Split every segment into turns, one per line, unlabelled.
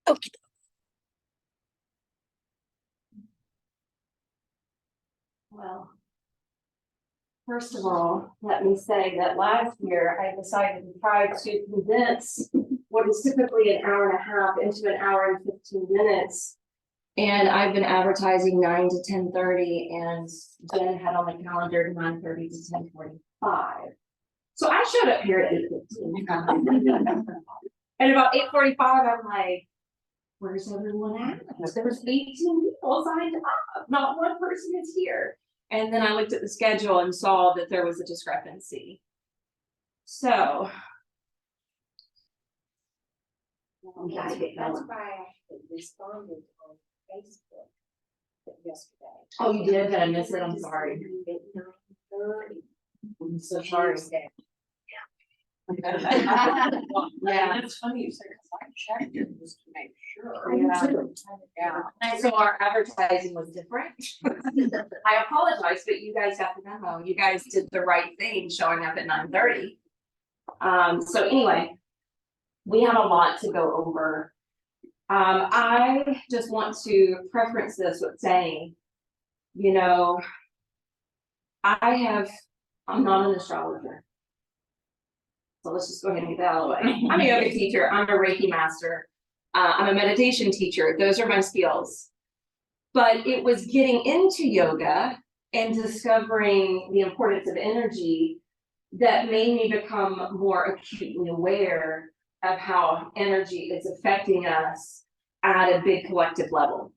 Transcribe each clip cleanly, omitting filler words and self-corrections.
Okay.
Well, first of all, let me say that last year I decided to try to condense what is typically an hour and a half into an hour and 15 minutes. And I've been advertising 9 to 10:30, and Jen had on the calendar 9:30 to 10:45. So I showed up here at 8:15. And about 8:45, I'm like, where's everyone at? There was 18 people signed up, not one person is here. And then I looked at the schedule and saw that there was a discrepancy. So.
That's why I responded on Facebook yesterday.
Oh, you did? Did I miss it? I'm sorry.
At 9:30.
I'm so sorry.
Yeah,
Yeah.
that's funny you said, because I checked it just to make sure.
Yeah. And so our advertising was different. I apologize, but you guys got the memo. You guys did the right thing showing up at 9:30. So anyway, we have a lot to go over. I just want to preference this with saying, you know, I'm not an astrologer. So let's just go ahead and get that out of the way. I'm a yoga teacher, I'm a Reiki master, I'm a meditation teacher, those are my skills. But it was getting into yoga and discovering the importance of energy that made me become more acutely aware of how energy is affecting us at a big collective level.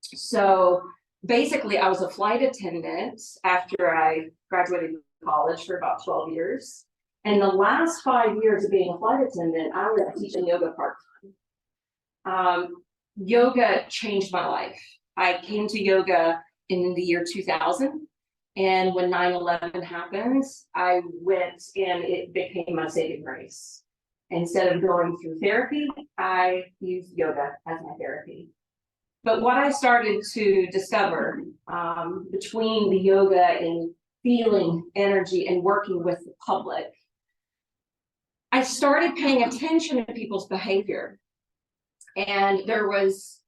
So basically, I was a flight attendant after I graduated college for about 12 years. And the last 5 years of being a flight attendant, I was teaching yoga part-time. Yoga changed my life. I came to yoga in the year 2000. And when 9/11 happened, I went and it became my saving grace. Instead of going through therapy, I used yoga as my therapy. But what I started to discover between the yoga and feeling energy and working with the public, I started paying attention to people's behavior. And there was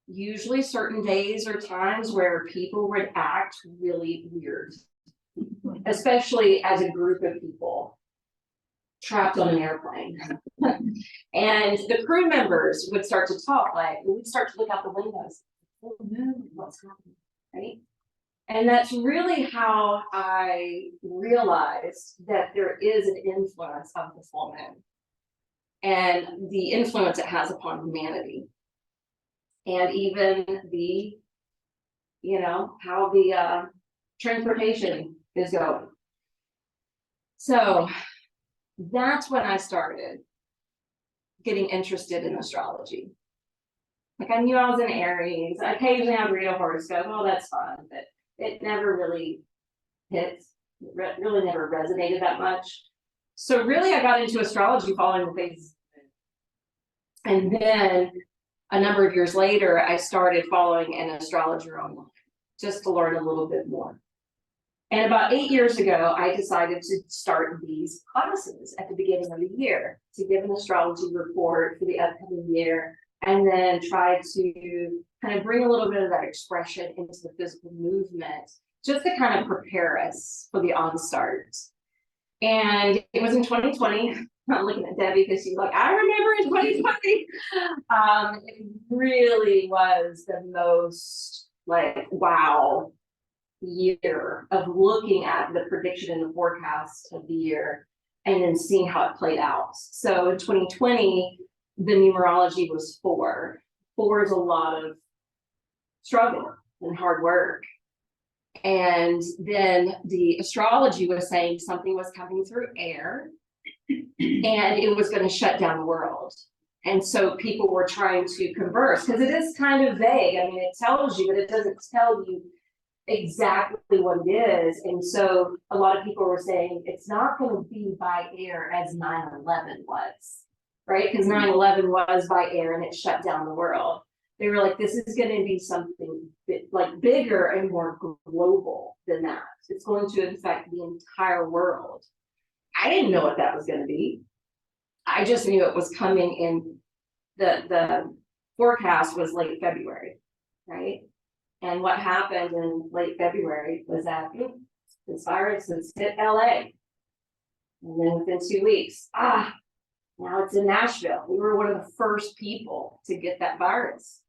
usually certain days or times where people would act really weird, especially as a group of people trapped on an airplane. And the crew members would start to talk, like we'd start to look out the windows. Oh no, what's happening, right? And that's really how I realized that there is an influence of the full moon and the influence it has upon humanity. And even the, how the transportation is going. So that's when I started getting interested in astrology. Like I knew I was in Aries. Occasionally I'd read a horoscope. Oh, that's fun, but it never really hit. It really never resonated that much. So really, I got into astrology following the phases. And then a number of years later, I started following an astrologer online just to learn a little bit more. And about 8 years ago, I decided to start these classes at the beginning of the year to give an astrology report for the upcoming year, and then try to kind of bring a little bit of that expression into the physical movement, just to kind of prepare us for the onstart. And it was in 2020. I'm looking at Debbie because she's like, I remember in 2020. It really was the most like, wow, year of looking at the prediction and the forecast of the year and then seeing how it played out. So in 2020, the numerology was 4. 4 is a lot of struggle and hard work. And then the astrology was saying something was coming through air and it was going to shut down the world. And so people were trying to converse because it is kind of vague. I mean, it tells you, but it doesn't tell you exactly what it is. And so a lot of people were saying it's not going to be by air as 9/11 was, right? Because 9/11 was by air and it shut down the world. They were like, this is going to be something like bigger and more global than that. It's going to affect the entire world. I didn't know what that was going to be. I just knew it was coming in the forecast was late February, right? And what happened in late February was that this virus has hit LA. And then within 2 weeks, now it's in Nashville. We were one of the first people to get that virus.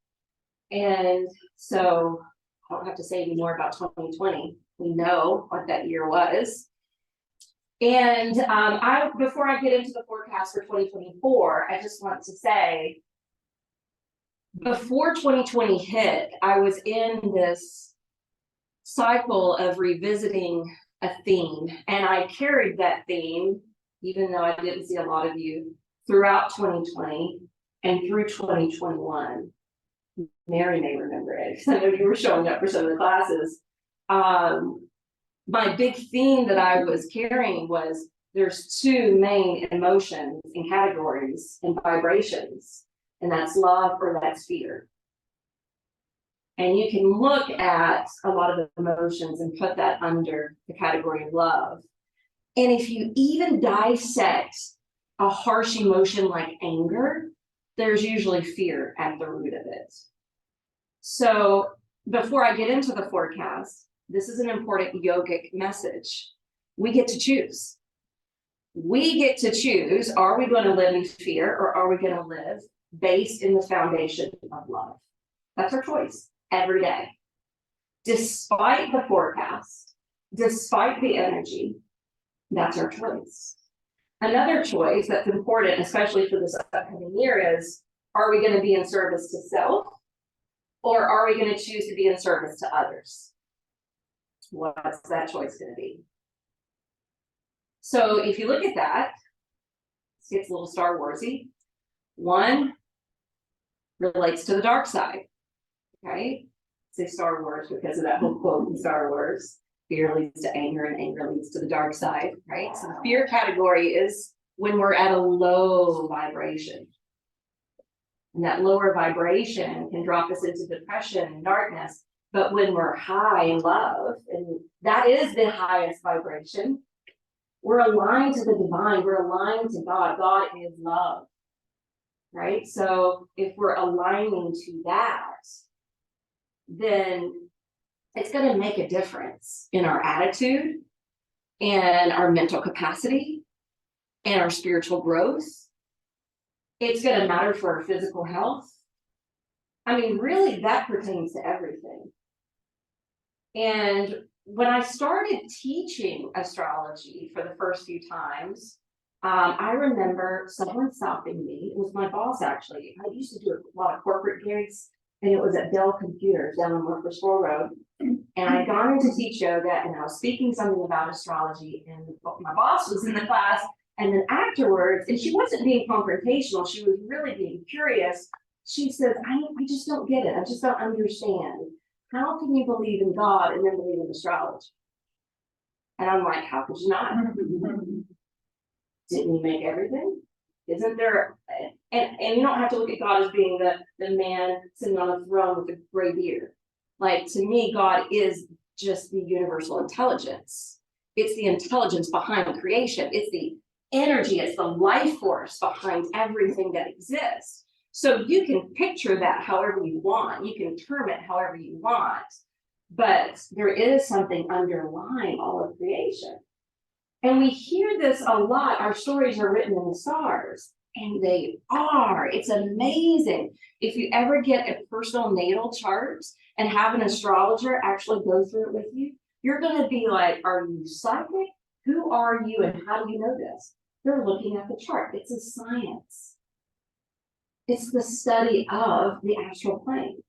And so I don't have to say any more about 2020. We know what that year was. And before I get into the forecast for 2024, I just want to say, before 2020 hit, I was in this cycle of revisiting a theme, and I carried that theme, even though I didn't see a lot of you, throughout 2020 and through 2021. Mary may remember it, because I know you were showing up for some of the classes. My big theme that I was carrying was there's two main emotions and categories and vibrations, and that's love or that's fear. And you can look at a lot of the emotions and put that under the category of love. And if you even dissect a harsh emotion like anger, there's usually fear at the root of it. So before I get into the forecast, this is an important yogic message. We get to choose. We get to choose, are we going to live in fear or are we going to live based in the foundation of love? That's our choice every day. Despite the forecast, despite the energy, that's our choice. Another choice that's important, especially for this upcoming year, is, are we going to be in service to self or are we going to choose to be in service to others? What's that choice going to be? So if you look at that, it gets a little Star Warsy. One relates to the dark side, right? Say Star Wars because of that whole quote in Star Wars. Fear leads to anger and anger leads to the dark side, right? So the fear category is when we're at a low vibration. And that lower vibration can drop us into depression and darkness. But when we're high in love, and that is the highest vibration, we're aligned to the divine, we're aligned to God. God is love, right? So if we're aligning to that, then it's going to make a difference in our attitude and our mental capacity and our spiritual growth. It's going to matter for our physical health. I mean, really, that pertains to everything. And when I started teaching astrology for the first few times, I remember someone stopping me. It was my boss, actually. I used to do a lot of corporate gigs, and it was at Dell Computers down on Murfreesboro Road. And I had gone in to teach yoga, and I was speaking something about astrology, and my boss was in the class. And then afterwards, and she wasn't being confrontational, she was really being curious. She says, I just don't get it. I just don't understand. How can you believe in God and then believe in astrology? And I'm like, how could you not? Didn't he make everything? Isn't there, and you don't have to look at God as being the man sitting on a throne with a gray beard. Like, to me, God is just the universal intelligence. It's the intelligence behind creation. It's the energy, it's the life force behind everything that exists. So you can picture that however you want, you can term it however you want, but there is something underlying all of creation. And we hear this a lot. Our stories are written in the stars, and they are. It's amazing. If you ever get a personal natal chart and have an astrologer actually go through it with you, you're going to be like, are you psychic? Who are you and how do you know this? They're looking at the chart. It's a science. It's the study of the astral plane,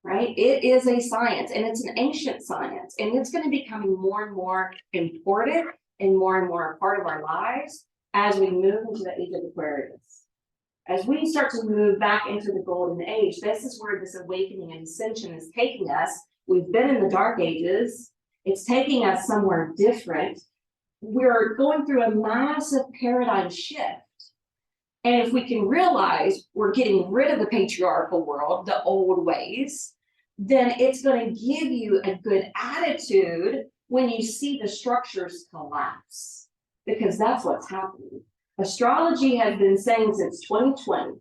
right? It is a science, and it's an ancient science, and it's going to be becoming more and more important and more a part of our lives as we move into the age of Aquarius. As we start to move back into the golden age, this is where this awakening and ascension is taking us. We've been in the dark ages. It's taking us somewhere different. We're going through a massive paradigm shift. And if we can realize we're getting rid of the patriarchal world, the old ways, then it's going to give you a good attitude when you see the structures collapse, because that's what's happening. Astrology has been saying since 2020,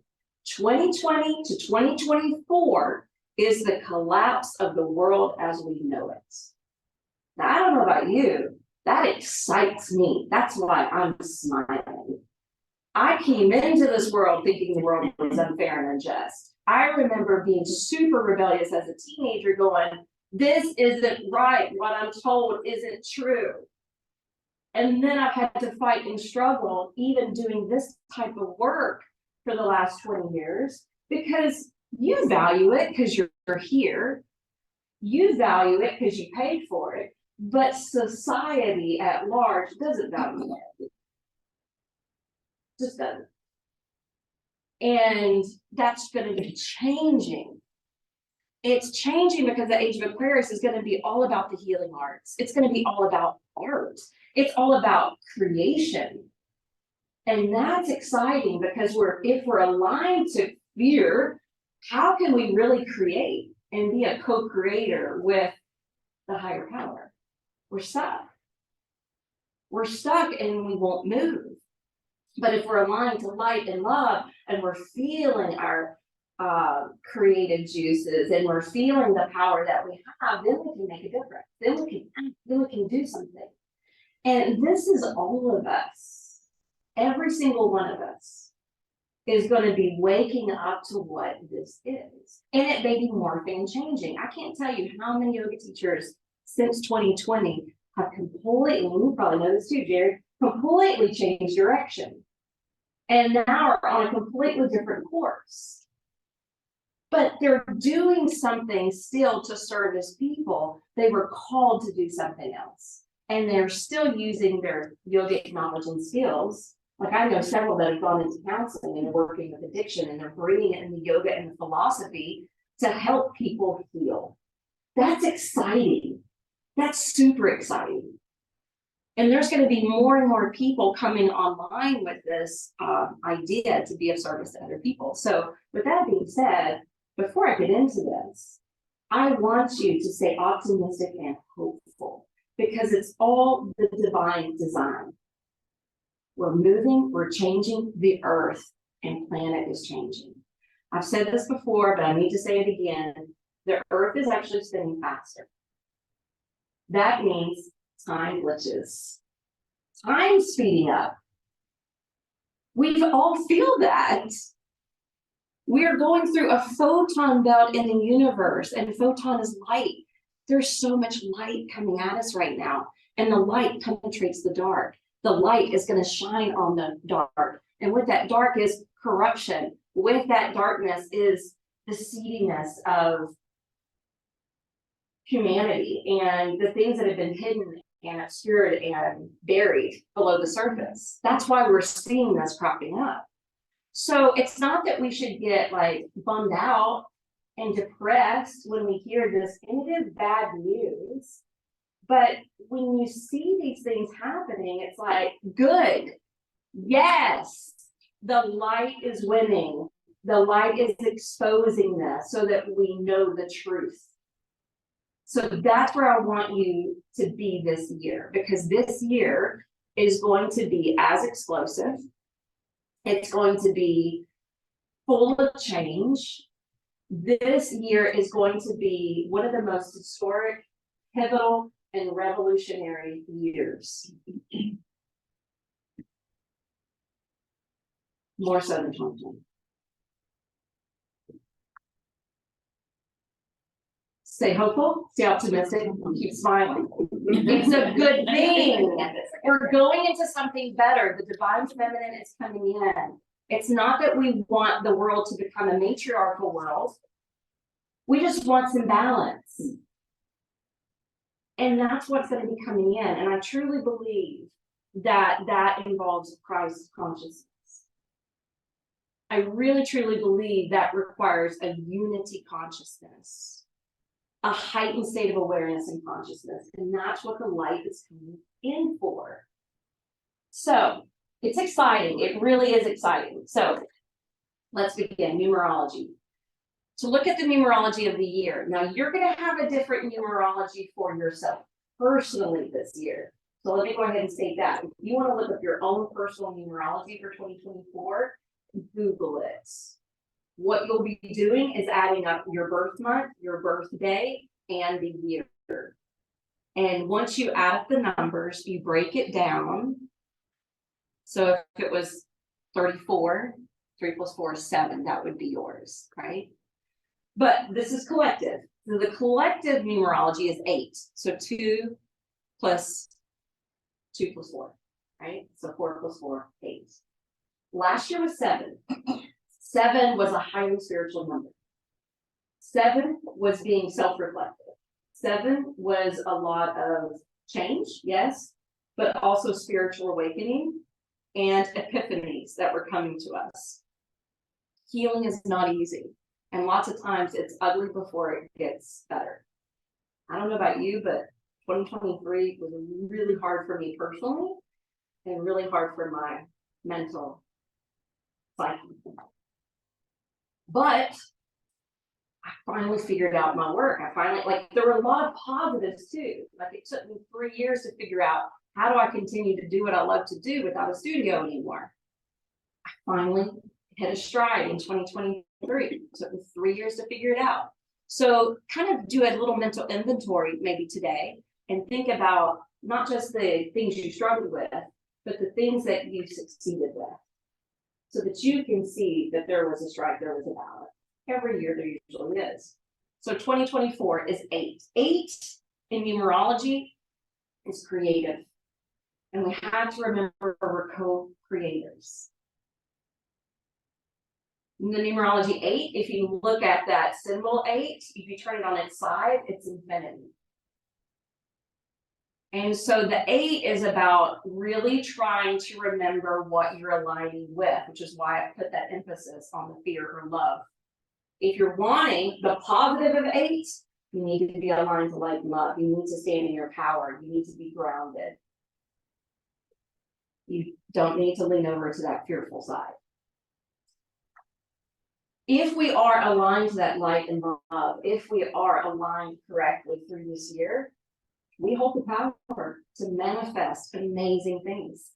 2020 to 2024 is the collapse of the world as we know it. Now, I don't know about you, that excites me. That's why I'm smiling. I came into this world thinking the world was unfair and unjust. I remember being super rebellious as a teenager going, this isn't right, what I'm told isn't true. And then I've had to fight and struggle, even doing this type of work for the last 20 years, because you value it because you're here. You value it because you paid for it, but society at large doesn't value it. Just doesn't. And that's going to be changing. It's changing because the age of Aquarius is going to be all about the healing arts. It's going to be all about art. It's all about creation. And that's exciting because if we're aligned to fear, how can we really create and be a co-creator with the higher power? We're stuck. We're stuck and we won't move. But if we're aligned to light and love and we're feeling our creative juices and we're feeling the power that we have, then we can make a difference. Then we can do something. And this is all of us. Every single one of us is going to be waking up to what this is. And it may be morphing and changing. I can't tell you how many yoga teachers since 2020 have completely, you probably know this too, Jared, completely changed direction. And now are on a completely different course. But they're doing something still to serve as people. They were called to do something else. And they're still using their yogic knowledge and skills. Like I know several that have gone into counseling and are working with addiction and they're bringing it in the yoga and the philosophy to help people heal. That's exciting. That's super exciting. And there's going to be more and more people coming online with this idea to be of service to other people. So with that being said, before I get into this, I want you to stay optimistic and hopeful because it's all the divine design. We're moving, we're changing, the earth and planet is changing. I've said this before, but I need to say it again. The earth is actually spinning faster. That means time glitches. Time speeding up. We all feel that. We're going through a photon belt in the universe, and photon is light. There's so much light coming at us right now, and the light penetrates the dark. The light is going to shine on the dark, and with that dark is corruption. With that darkness is the seediness of humanity and the things that have been hidden and obscured and buried below the surface. That's why we're seeing this cropping up. So it's not that we should get like bummed out and depressed when we hear this, and it is bad news. But when you see these things happening, it's like, good. Yes, the light is winning. The light is exposing this so that we know the truth. So that's where I want you to be this year, because this year is going to be as explosive. It's going to be full of change. This year is going to be one of the most historic, pivotal, and revolutionary years. More so than 2020. Stay hopeful, stay optimistic, keep smiling. It's a good thing. We're going into something better. The divine feminine is coming in. It's not that we want the world to become a matriarchal world. We just want some balance. And that's what's going to be coming in. And I truly believe that that involves Christ consciousness. I really, truly believe that requires a unity consciousness, a heightened state of awareness and consciousness. And that's what the light is coming in for. So it's exciting. It really is exciting. So let's begin. Numerology. To look at the numerology of the year. Now you're going to have a different numerology for yourself personally this year. So let me go ahead and state that. If you want to look up your own personal numerology for 2024, Google it. What you'll be doing is adding up your birth month, your birthday, and the year. And once you add up the numbers, you break it down. So if it was 34, 3 plus 4 is 7, that would be yours, right? But this is collective. So the collective numerology is 8. So 2 plus 2 plus 4, right? So 4 plus 4, 8. Last year was 7. 7 was a highly spiritual number. 7 was being self-reflective. 7 was a lot of change, yes, but also spiritual awakening and epiphanies that were coming to us. Healing is not easy, and lots of times it's ugly before it gets better. I don't know about you, but 2023 was really hard for me personally and really hard for my mental psyche. But I finally figured out my work. I finally, like, there were a lot of positives too. Like, it took me 3 years to figure out, how do I continue to do what I love to do without a studio anymore? I finally hit a stride in 2023. It took me 3 years to figure it out. So kind of do a little mental inventory maybe today and think about not just the things you struggled with, but the things that you succeeded with, so that you can see that there was a strike, there was a balance. Every year there usually is. So 2024 is 8. 8 in numerology is creative. And we have to remember we're co-creators. In the numerology 8, if you look at that symbol 8, if you turn it on its side, it's infinity. And so the 8 is about really trying to remember what you're aligning with, which is why I put that emphasis on the fear or love. If you're wanting the positive of 8, you need to be aligned to light and love. You need to stand in your power. You need to be grounded. You don't need to lean over to that fearful side. If we are aligned to that light and love, if we are aligned correctly through this year, we hold the power to manifest amazing things.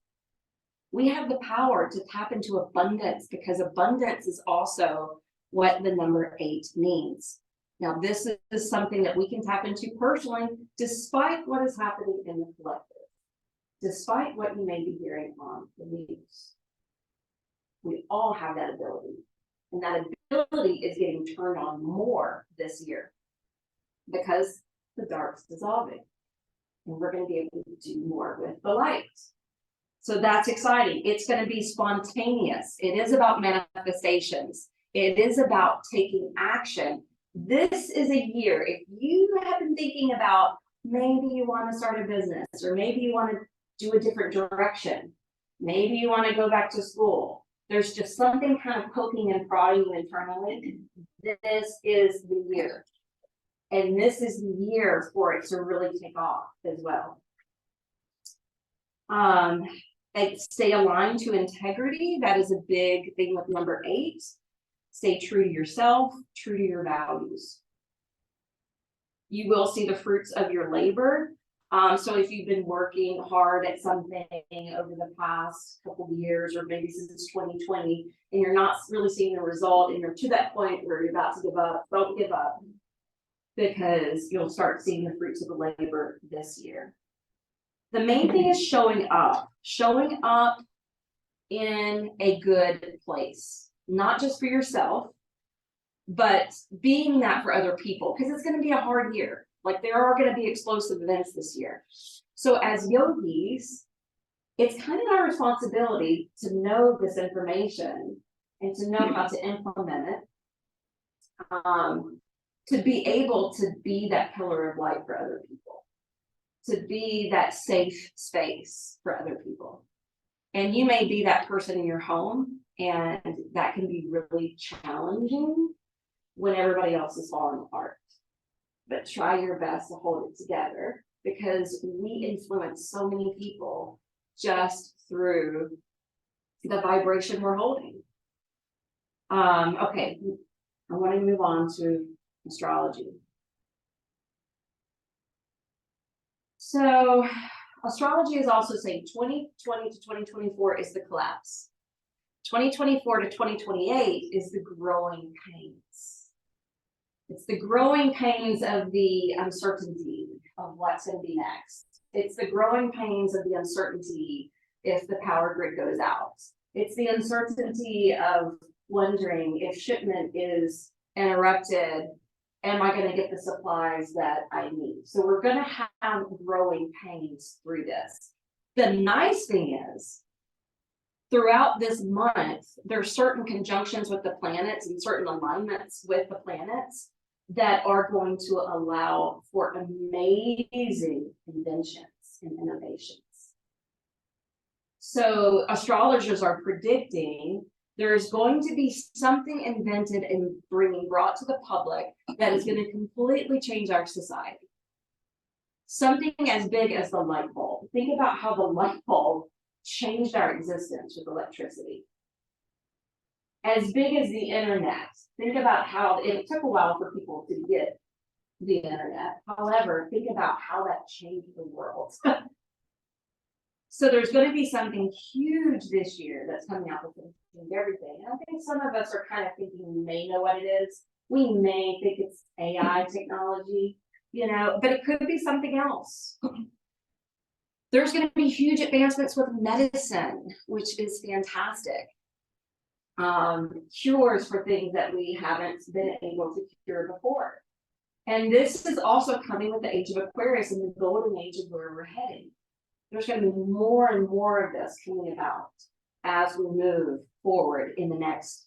We have the power to tap into abundance, because abundance is also what the number 8 means. Now, this is something that we can tap into personally, despite what is happening in the collective, despite what you may be hearing on the news. We all have that ability, and that ability is getting turned on more this year because the dark's dissolving. And we're going to be able to do more with the light. So that's exciting. It's going to be spontaneous. It is about manifestations. It is about taking action. This is a year, if you have been thinking about maybe you want to start a business, or maybe you want to do a different direction, maybe you want to go back to school, there's just something kind of poking and prodding you internally, this is the year. And this is the year for it to really take off as well. And stay aligned to integrity. That is a big thing with number 8. Stay true to yourself, true to your values. You will see the fruits of your labor. So if you've been working hard at something over the past couple of years, or maybe since 2020, and you're not really seeing the result, and you're to that point where you're about to give up, don't give up, because you'll start seeing the fruits of the labor this year. The main thing is showing up in a good place, not just for yourself, but being that for other people, because it's going to be a hard year. Like, there are going to be explosive events this year. So as yogis, it's kind of our responsibility to know this information and to know how to implement it. To be able to be that pillar of light for other people, to be that safe space for other people. And you may be that person in your home, and that can be really challenging when everybody else is falling apart. But try your best to hold it together, because we influence so many people just through the vibration we're holding. Okay, I want to move on to astrology. So astrology is also saying 2020 to 2024 is the collapse. 2024 to 2028 is the growing pains. It's the growing pains of the uncertainty of what's going to be next. It's the growing pains of the uncertainty if the power grid goes out. It's the uncertainty of wondering if shipment is interrupted, am I going to get the supplies that I need? So we're going to have growing pains through this. The nice thing is, throughout this month, there are certain conjunctions with the planets and certain alignments with the planets that are going to allow for amazing inventions and innovations. So astrologers are predicting there's going to be something invented and brought to the public that is going to completely change our society. Something as big as the light bulb. Think about how the light bulb changed our existence with electricity. As big as the internet. Think about how it took a while for people to get the internet. However, think about how that changed the world. So there's going to be something huge this year that's coming out with everything. And I think some of us are kind of thinking we may know what it is. We may think it's AI technology, you know, but it could be something else. There's going to be huge advancements with medicine, which is fantastic. Cures for things that we haven't been able to cure before. And this is also coming with the age of Aquarius and the golden age of where we're heading. There's going to be more and more of this coming about as we move forward in the next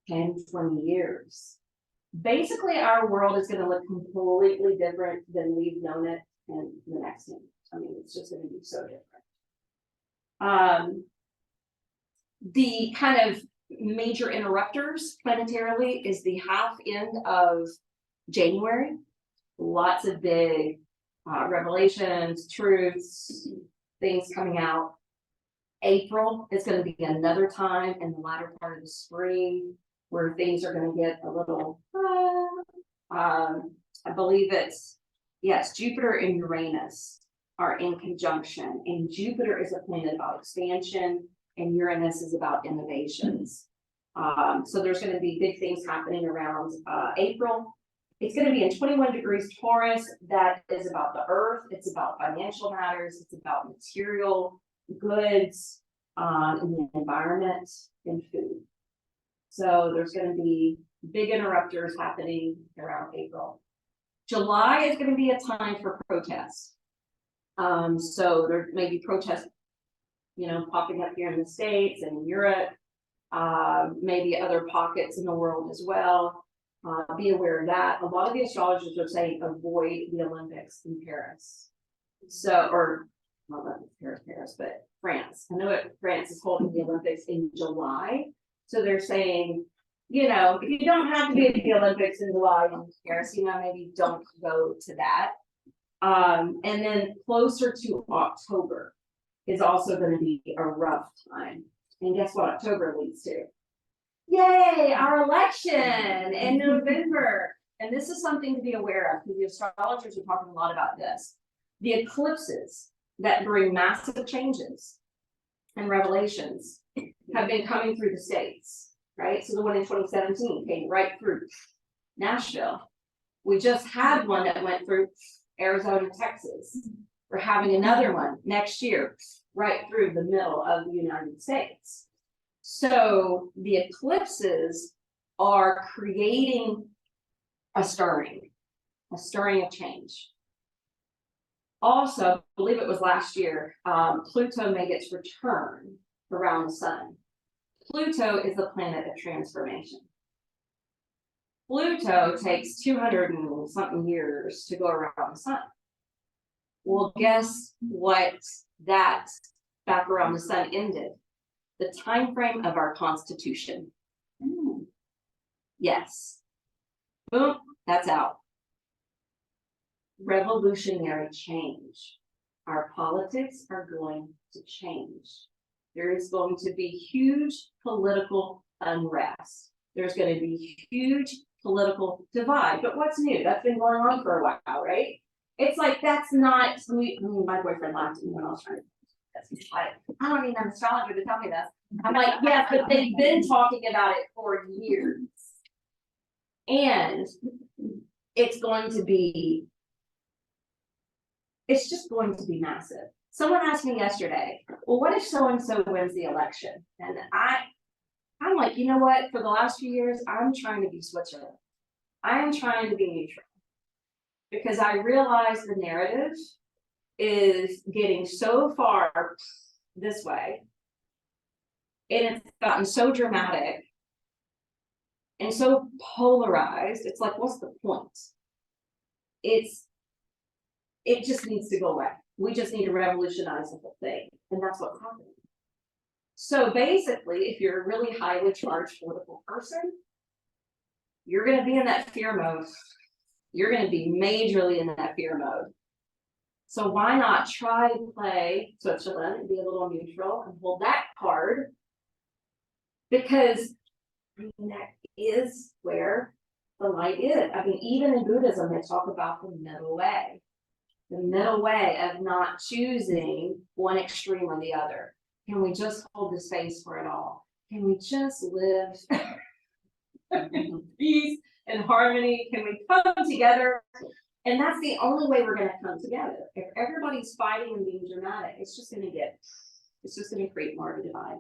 10, 20 years. Basically, our world is going to look completely different than we've known it in the next 10. I mean, it's just going to be so different. The kind of major interrupters planetarily is the half end of January. Lots of big revelations, truths, things coming out. April is going to be another time in the latter part of the spring where things are going to get a little, I believe it's, yes, Jupiter and Uranus are in conjunction, and Jupiter is a planet about expansion and Uranus is about innovations. So there's going to be big things happening around April. It's going to be in 21 degrees Taurus. That is about the earth. It's about financial matters. It's about material goods, and the environment and food. So there's going to be big interrupters happening around April. July is going to be a time for protests. So there may be protests, you know, popping up here in the States and in Europe, maybe other pockets in the world as well. Be aware of that. A lot of the astrologers are saying avoid the Olympics in Paris. So, or not Paris, but France. I know France is holding the Olympics in July. So they're saying, you know, if you don't have to be at the Olympics in July in Paris, you know, maybe don't go to that. And then closer to October is also going to be a rough time. And guess what October leads to? Yay, our election in November. And this is something to be aware of because the astrologers are talking a lot about this. The eclipses that bring massive changes and revelations have been coming through the states, right? So the one in 2017 came right through Nashville. We just had one that went through Arizona, Texas. We're having another one next year, right through the middle of the United States. So the eclipses are creating a stirring of change. Also, I believe it was last year, Pluto made its return around the sun. Pluto is the planet of transformation. Pluto takes 200 and something years to go around the sun. Well, guess what that back around the sun ended? The time frame of our Constitution. Yes. Boom, that's out. Revolutionary change. Our politics are going to change. There is going to be huge political unrest. There's going to be huge political divide. But what's new? That's been going on for a while, right? It's like that's not. My boyfriend laughed at me when I was trying to this. He's like, I don't need an astrologer to tell me this. I'm like, yes, but they've been talking about it for years. And it's just going to be massive. Someone asked me yesterday, well, what if so-and-so wins the election? And I'm like, you know what? For the last few years, I'm trying to be Switzerland. I am trying to be neutral. Because I realize the narrative is getting so far this way. And it's gotten so dramatic and so polarized. It's like, what's the point? It just needs to go away. We just need to revolutionize the whole thing. And that's what's happening. So basically, if you're a really highly charged political person, you're going to be in that fear mode. You're going to be majorly in that fear mode. So why not try to play Switzerland and be a little neutral and hold that card? Because I mean, that is where the light is. I mean, even in Buddhism, they talk about the middle way. The middle way of not choosing one extreme or the other. Can we just hold the space for it all? Can we just live in peace and harmony? Can we come together? And that's the only way we're going to come together. If everybody's fighting and being dramatic, it's just going to create more of a divide.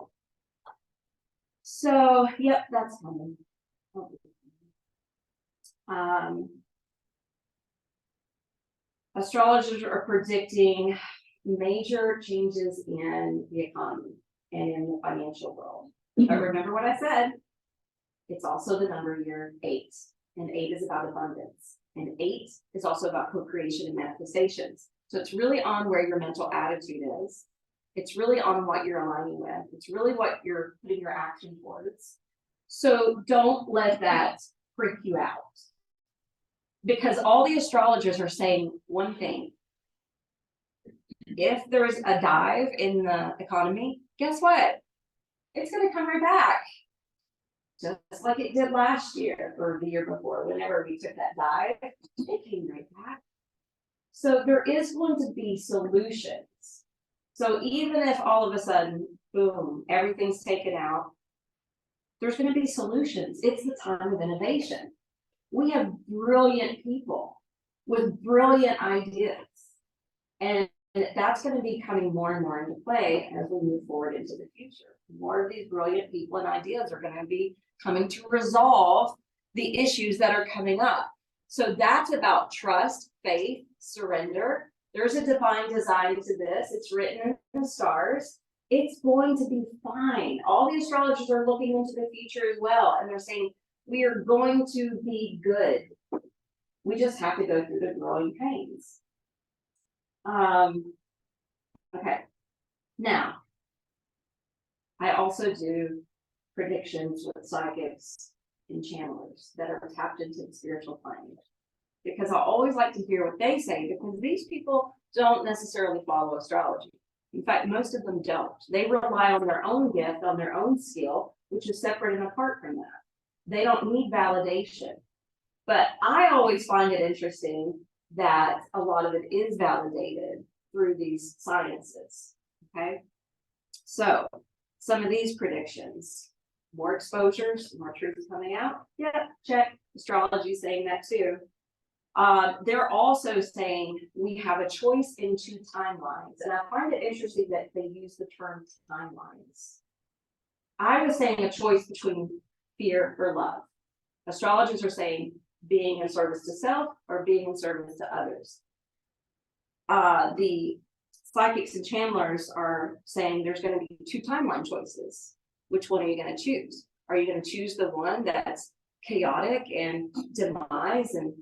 So, yep, that's coming. Astrologers are predicting major changes in the economy and in the financial world. But remember what I said, it's also the number year 8, and 8 is about abundance, and 8 is also about co-creation and manifestations. So it's really on where your mental attitude is. It's really on what you're aligning with. It's really what you're putting your action towards. So don't let that freak you out. Because all the astrologers are saying one thing. If there's a dive in the economy, guess what? It's going to come right back. Just like it did last year or the year before, whenever we took that dive, it came right back. So there is going to be solutions. So even if all of a sudden, boom, everything's taken out, there's going to be solutions. It's the time of innovation. We have brilliant people with brilliant ideas. And that's going to be coming more and more into play as we move forward into the future. More of these brilliant people and ideas are going to be coming to resolve the issues that are coming up. So that's about trust, faith, surrender. There's a divine design to this. It's written in the stars. It's going to be fine. All the astrologers are looking into the future as well. And they're saying, we are going to be good. We just have to go through the growing pains. Okay. Now, I also do predictions with psychics and channelers that are tapped into the spiritual plane. Because I always like to hear what they say, because these people don't necessarily follow astrology. In fact, most of them don't. They rely on their own gift, on their own skill, which is separate and apart from that. They don't need validation. But I always find it interesting that a lot of it is validated through these sciences. Okay. So some of these predictions, more exposures, more truth coming out. Yeah, check. Astrology saying that too. They're also saying we have a choice in 2 timelines. And I find it interesting that they use the term timelines. I was saying a choice between fear or love. Astrologers are saying being in service to self or being in service to others. The psychics and channelers are saying there's going to be 2 timeline choices. Which one are you going to choose? Are you going to choose the one that's chaotic and demise and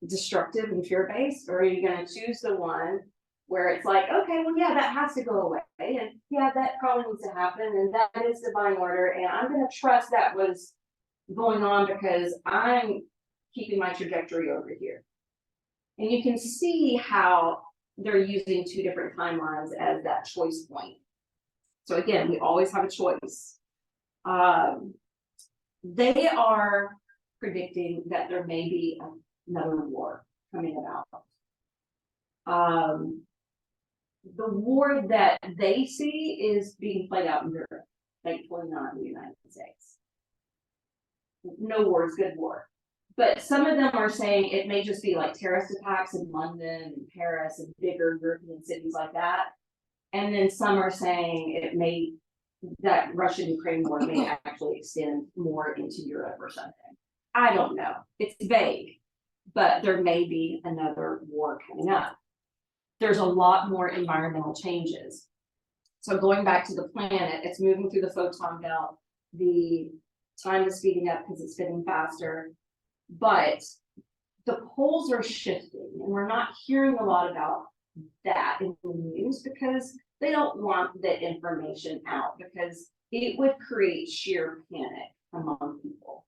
destructive and fear-based, or are you going to choose the one where it's like, okay, well, yeah, that has to go away, and yeah, that probably needs to happen, and that is divine order, and I'm going to trust that was going on because I'm keeping my trajectory over here. And you can see how they're using 2 different timelines as that choice point. So again, we always have a choice. They are predicting that there may be another war coming about. the war that they see is being played out in Europe, thankfully not in the United States. No war is good war. But some of them are saying it may just be like terrorist attacks in London and Paris and bigger European cities like that. And then some are saying it may, that Russian-Ukraine war may actually extend more into Europe or something. I don't know. It's vague, but there may be another war coming up. There's a lot more environmental changes. So going back to the planet, it's moving through the photon belt. The time is speeding up because it's spinning faster, but the poles are shifting, and we're not hearing a lot about that in the news because they don't want the information out, because it would create sheer panic among people.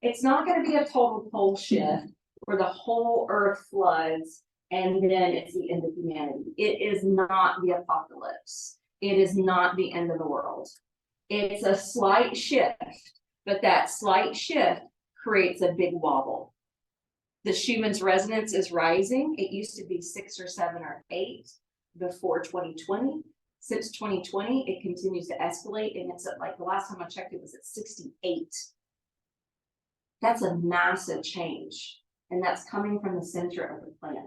It's not going to be a total pole shift where the whole earth floods and then it's the end of humanity. It is not the apocalypse. It is not the end of the world. It's a slight shift, but that slight shift creates a big wobble. The Schumann's resonance is rising. It used to be 6 or 7 or 8 before 2020. Since 2020, it continues to escalate, and it's at, like, the last time I checked, it was at 68. That's a massive change, and that's coming from the center of the planet.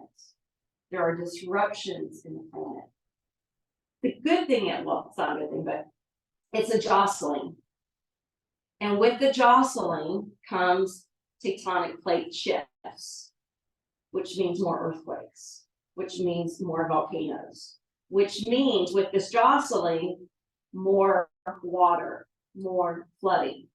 There are disruptions in the planet. The good thing, well, it's not a good thing, but it's a jostling. And with the jostling comes tectonic plate shifts, which means more earthquakes, which means more volcanoes, which means with this jostling, more water, more flooding.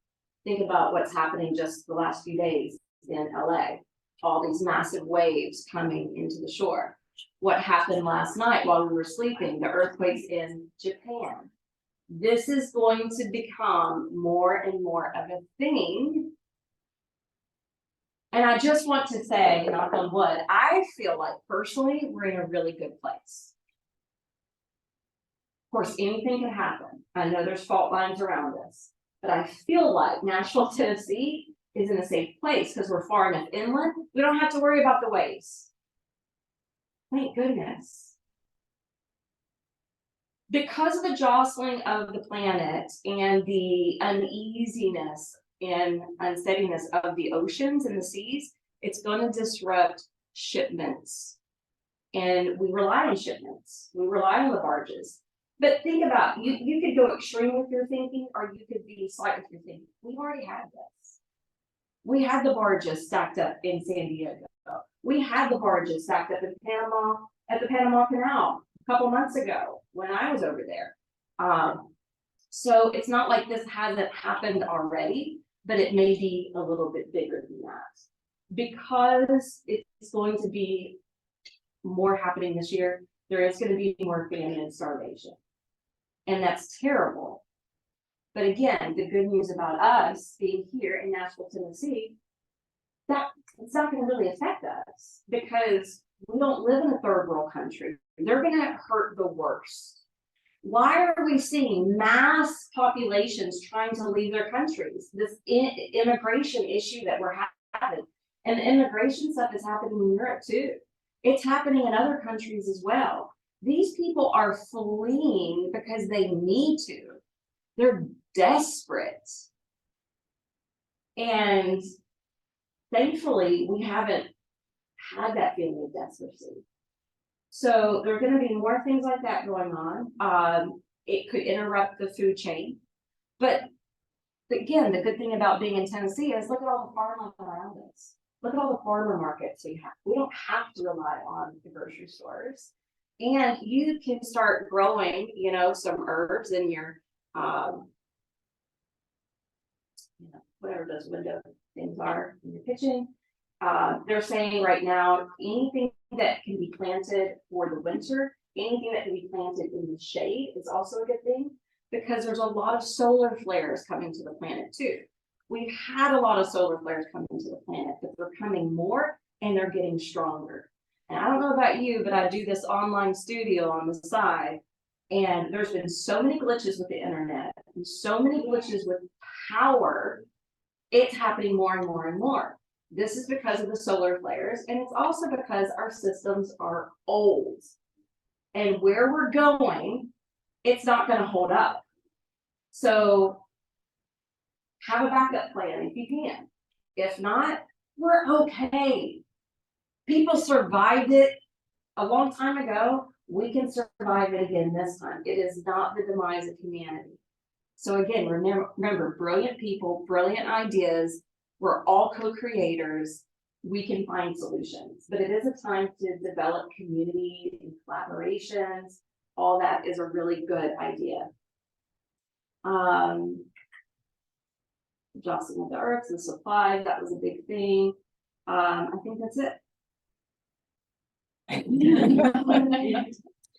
Think about what's happening just the last few days in LA, all these massive waves coming into the shore. What happened last night while we were sleeping, the earthquakes in Japan. This is going to become more and more of a thing. And I just want to say, knock on wood, I feel like personally, we're in a really good place. Of course, anything can happen. I know there's fault lines around us, but I feel like Nashville, Tennessee is in a safe place because we're far enough inland. We don't have to worry about the waves. Thank goodness. Because of the jostling of the planet and the uneasiness and unsteadiness of the oceans and the seas, it's going to disrupt shipments. And we rely on shipments. We rely on the barges. But think about, you could go extreme with your thinking, or you could be slight with your thinking. We've already had this. We had the barges stacked up in San Diego. We had the barges stacked up in Panama, at the Panama Canal a couple months ago when I was over there. So it's not like this hasn't happened already, but it may be a little bit bigger than that. Because it's going to be more happening this year, there is going to be more famine and starvation. And that's terrible. But again, the good news about us being here in Nashville, Tennessee, that it's not going to really affect us because we don't live in a third world country. They're going to hurt the worst. Why are we seeing mass populations trying to leave their countries? This immigration issue that we're having, and the immigration stuff is happening in Europe too. It's happening in other countries as well. These people are fleeing because they need to. They're desperate. And thankfully, we haven't had that feeling of desperation. So there are going to be more things like that going on. It could interrupt the food chain. But again, the good thing about being in Tennessee is look at all the farmland around us. Look at all the farmer markets we have. We don't have to rely on the grocery stores. And you can start growing, some herbs in your, whatever those window things are in your kitchen. They're saying right now, anything that can be planted for the winter, anything that can be planted in the shade is also a good thing, because there's a lot of solar flares coming to the planet too. We've had a lot of solar flares coming to the planet, but they're coming more and they're getting stronger. And I don't know about you, but I do this online studio on the side, and there's been so many glitches with the internet and so many glitches with power. It's happening more and more and more. This is because of the solar flares, and it's also because our systems are old. and where we're going, it's not gonna hold up. So have a backup plan if you can. If not, we're okay. People survived it a long time ago. We can survive it again this time. It is not the demise of humanity. So again, remember, brilliant people, brilliant ideas. We're all co-creators. We can find solutions, but it is a time to develop community and collaborations. All that is a really good idea. Adjusting of the earths and supply, that was a big thing. I think that's it.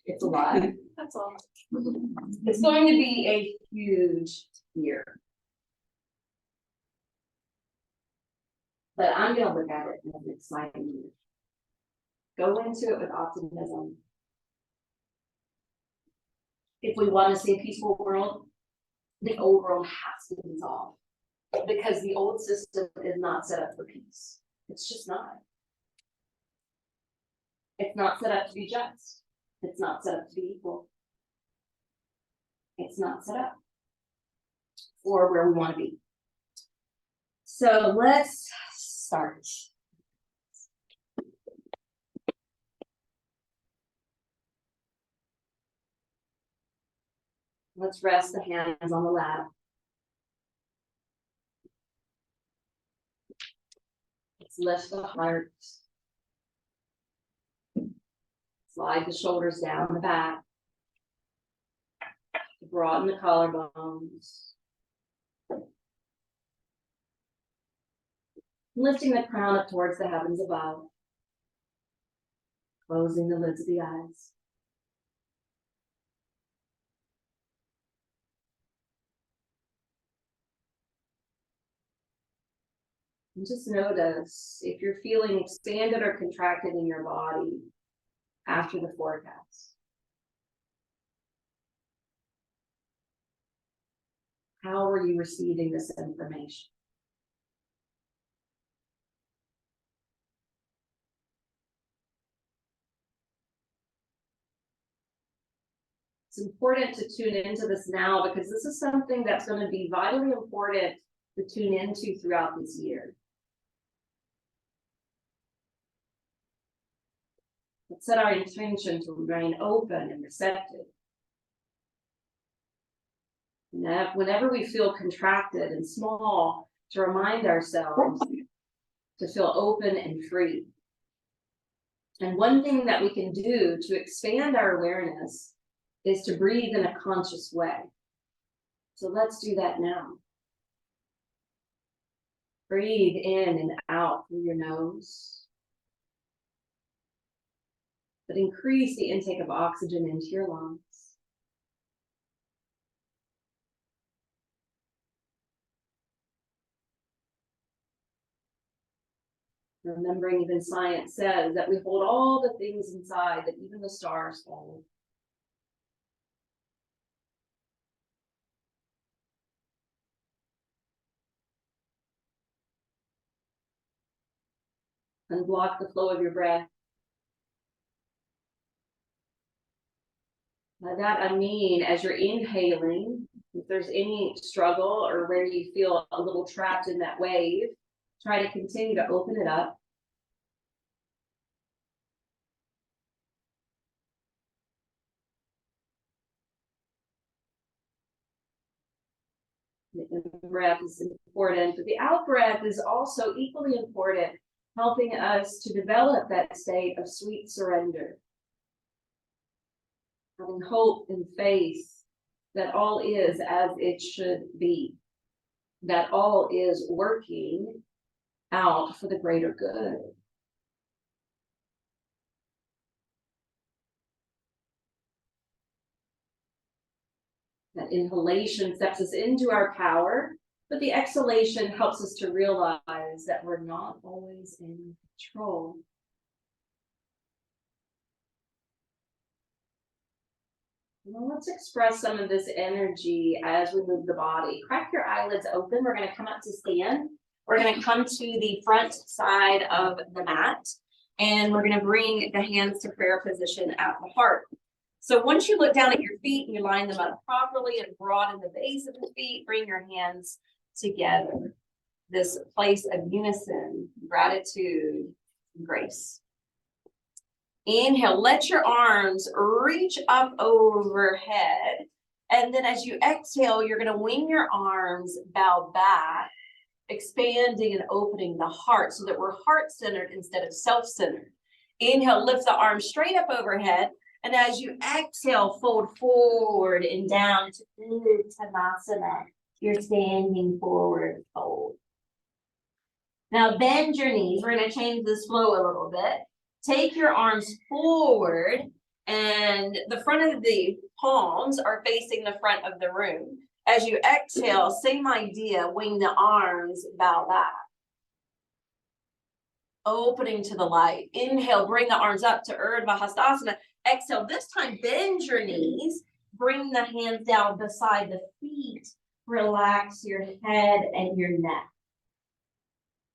It's a lot.
That's all.
It's going to be a huge year. But I'm gonna look at it as an exciting year. Go into it with optimism. If we want to see a peaceful world, the old world has to dissolve. Because the old system is not set up for peace. It's just not. It's not set up to be just. It's not set up to be equal. It's not set up for where we want to be. So let's start. Let's rest the hands on the lap. Let's lift the heart. Slide the shoulders down the back. Broaden the collarbones. Lifting the crown up towards the heavens above. Closing the lids of the eyes. And just notice if you're feeling expanded or contracted in your body after the forecast. How are you receiving this information? It's important to tune into this now because this is something that's going to be vitally important to tune into throughout this year. Let's set our intention to remain open and receptive. Whenever we feel contracted and small, to remind ourselves to feel open and free. And one thing that we can do to expand our awareness is to breathe in a conscious way. So let's do that now. Breathe in and out through your nose. But increase the intake of oxygen into your lungs. Remembering even science says that we hold all the things inside that even the stars hold. Unblock the flow of your breath. By that I mean, as you're inhaling, if there's any struggle or where you feel a little trapped in that wave, try to continue to open it up. The in-breath is important, but the out-breath is also equally important, helping us to develop that state of sweet surrender. Having hope and faith that all is as it should be, that all is working out for the greater good. That inhalation steps us into our power, but the exhalation helps us to realize that we're not always in control. Well, let's express some of this energy as we move the body. Crack your eyelids open. We're going to come up to stand. We're going to come to the front side of the mat, and we're going to bring the hands to prayer position at the heart. So once you look down at your feet and you line them up properly and broaden the base of the feet, bring your hands together. This place of unison, gratitude, grace. Inhale, let your arms reach up overhead. And then as you exhale, you're going to wing your arms, bow back, expanding and opening the heart so that we're heart-centered instead of self-centered. Inhale, lift the arms straight up overhead. And as you exhale, fold forward and down to Uttanasana. You're standing forward fold. Now bend your knees. We're going to change this flow a little bit. Take your arms forward and the front of the palms are facing the front of the room. As you exhale, same idea, wing the arms, bow back. Opening to the light. Inhale, bring the arms up to Urdhva Hastasana. Exhale, this time bend your knees. Bring the hands down beside the feet. Relax your head and your neck.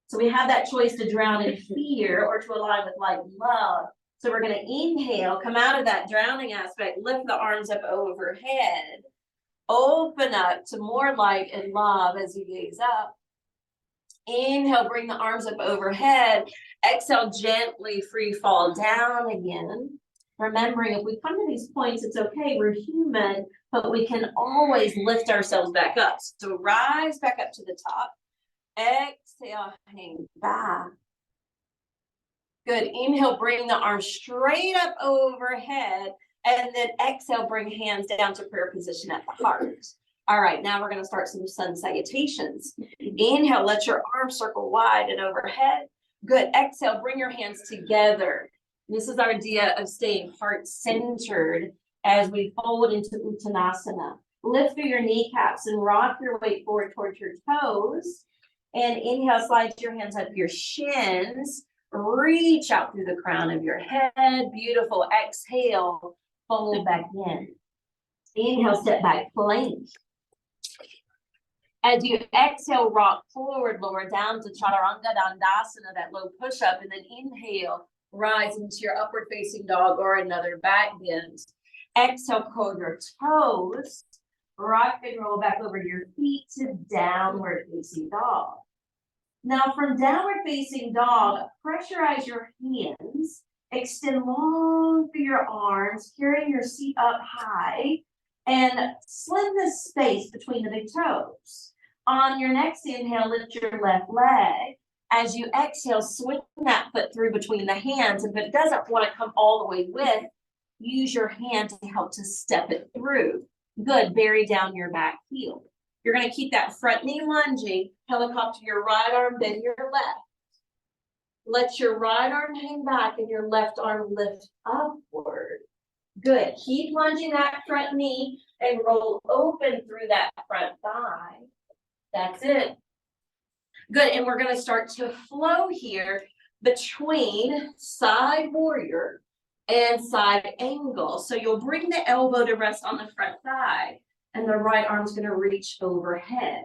So we have that choice to drown in fear or to align with light and love. So we're going to inhale, come out of that drowning aspect, lift the arms up overhead. Open up to more light and love as you gaze up. Inhale, bring the arms up overhead. Exhale, gently free fall down again. Remembering if we come to these points, it's okay, we're human, but we can always lift ourselves back up. So rise back up to the top. Exhale, hang back. Good. Inhale, bring the arms straight up overhead. And then exhale, bring hands down to prayer position at the heart. All right, now we're going to start some sun salutations. Inhale, let your arms circle wide and overhead. Good. Exhale, bring your hands together. This is our idea of staying heart-centered as we fold into Uttanasana. Lift through your kneecaps and rock your weight forward towards your toes. And inhale, slide your hands up your shins. Reach out through the crown of your head. Beautiful. Exhale, fold back in. Inhale, step back, plank. As you exhale, rock forward, lower down to Chaturanga Dandasana, that low push-up, and then inhale, rise into your upward facing dog or another back bend. Exhale, curl your toes. Rock and roll back over your feet to downward facing dog. Now from downward facing dog, pressurize your hands, extend long through your arms, carrying your seat up high, and slim the space between the big toes. On your next inhale, lift your left leg. As you exhale, swing that foot through between the hands. And if it doesn't want to come all the way with, use your hand to help to step it through. Good, bury down your back heel. You're going to keep that front knee lunging, helicopter your right arm, then your left. Let your right arm hang back and your left arm lift upward. Good, keep lunging that front knee and roll open through that front thigh. That's it. Good, and we're going to start to flow here between side warrior and side angle. So you'll bring the elbow to rest on the front thigh and the right arm's going to reach overhead.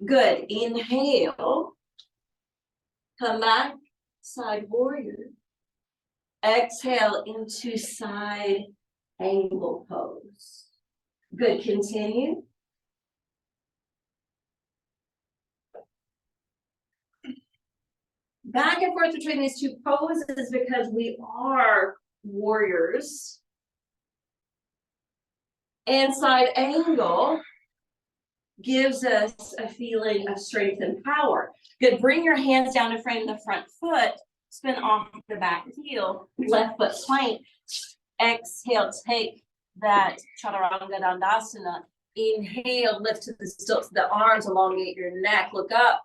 Good, inhale, come back, side warrior. Exhale into side angle pose. Good, continue. Back and forth between these two poses because we are warriors. And side angle gives us a feeling of strength and power. Good, bring your hands down to frame the front foot, spin off the back heel, left foot plank. Exhale, take that Chaturanga Dandasana. Inhale, lift to the stilts, the arms, elongate your neck, look up.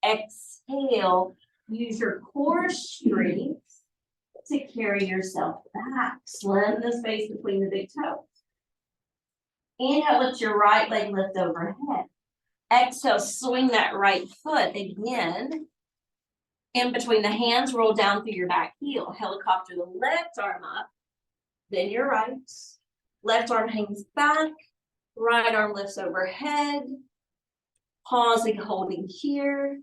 Exhale, use your core strength to carry yourself back. Slim the space between the big toes. Inhale, lift your right leg, lift overhead. Exhale, swing that right foot again. In between the hands, roll down through your back heel. Helicopter the left arm up, then your right. Left arm hangs back, right arm lifts overhead. Pausing, holding here.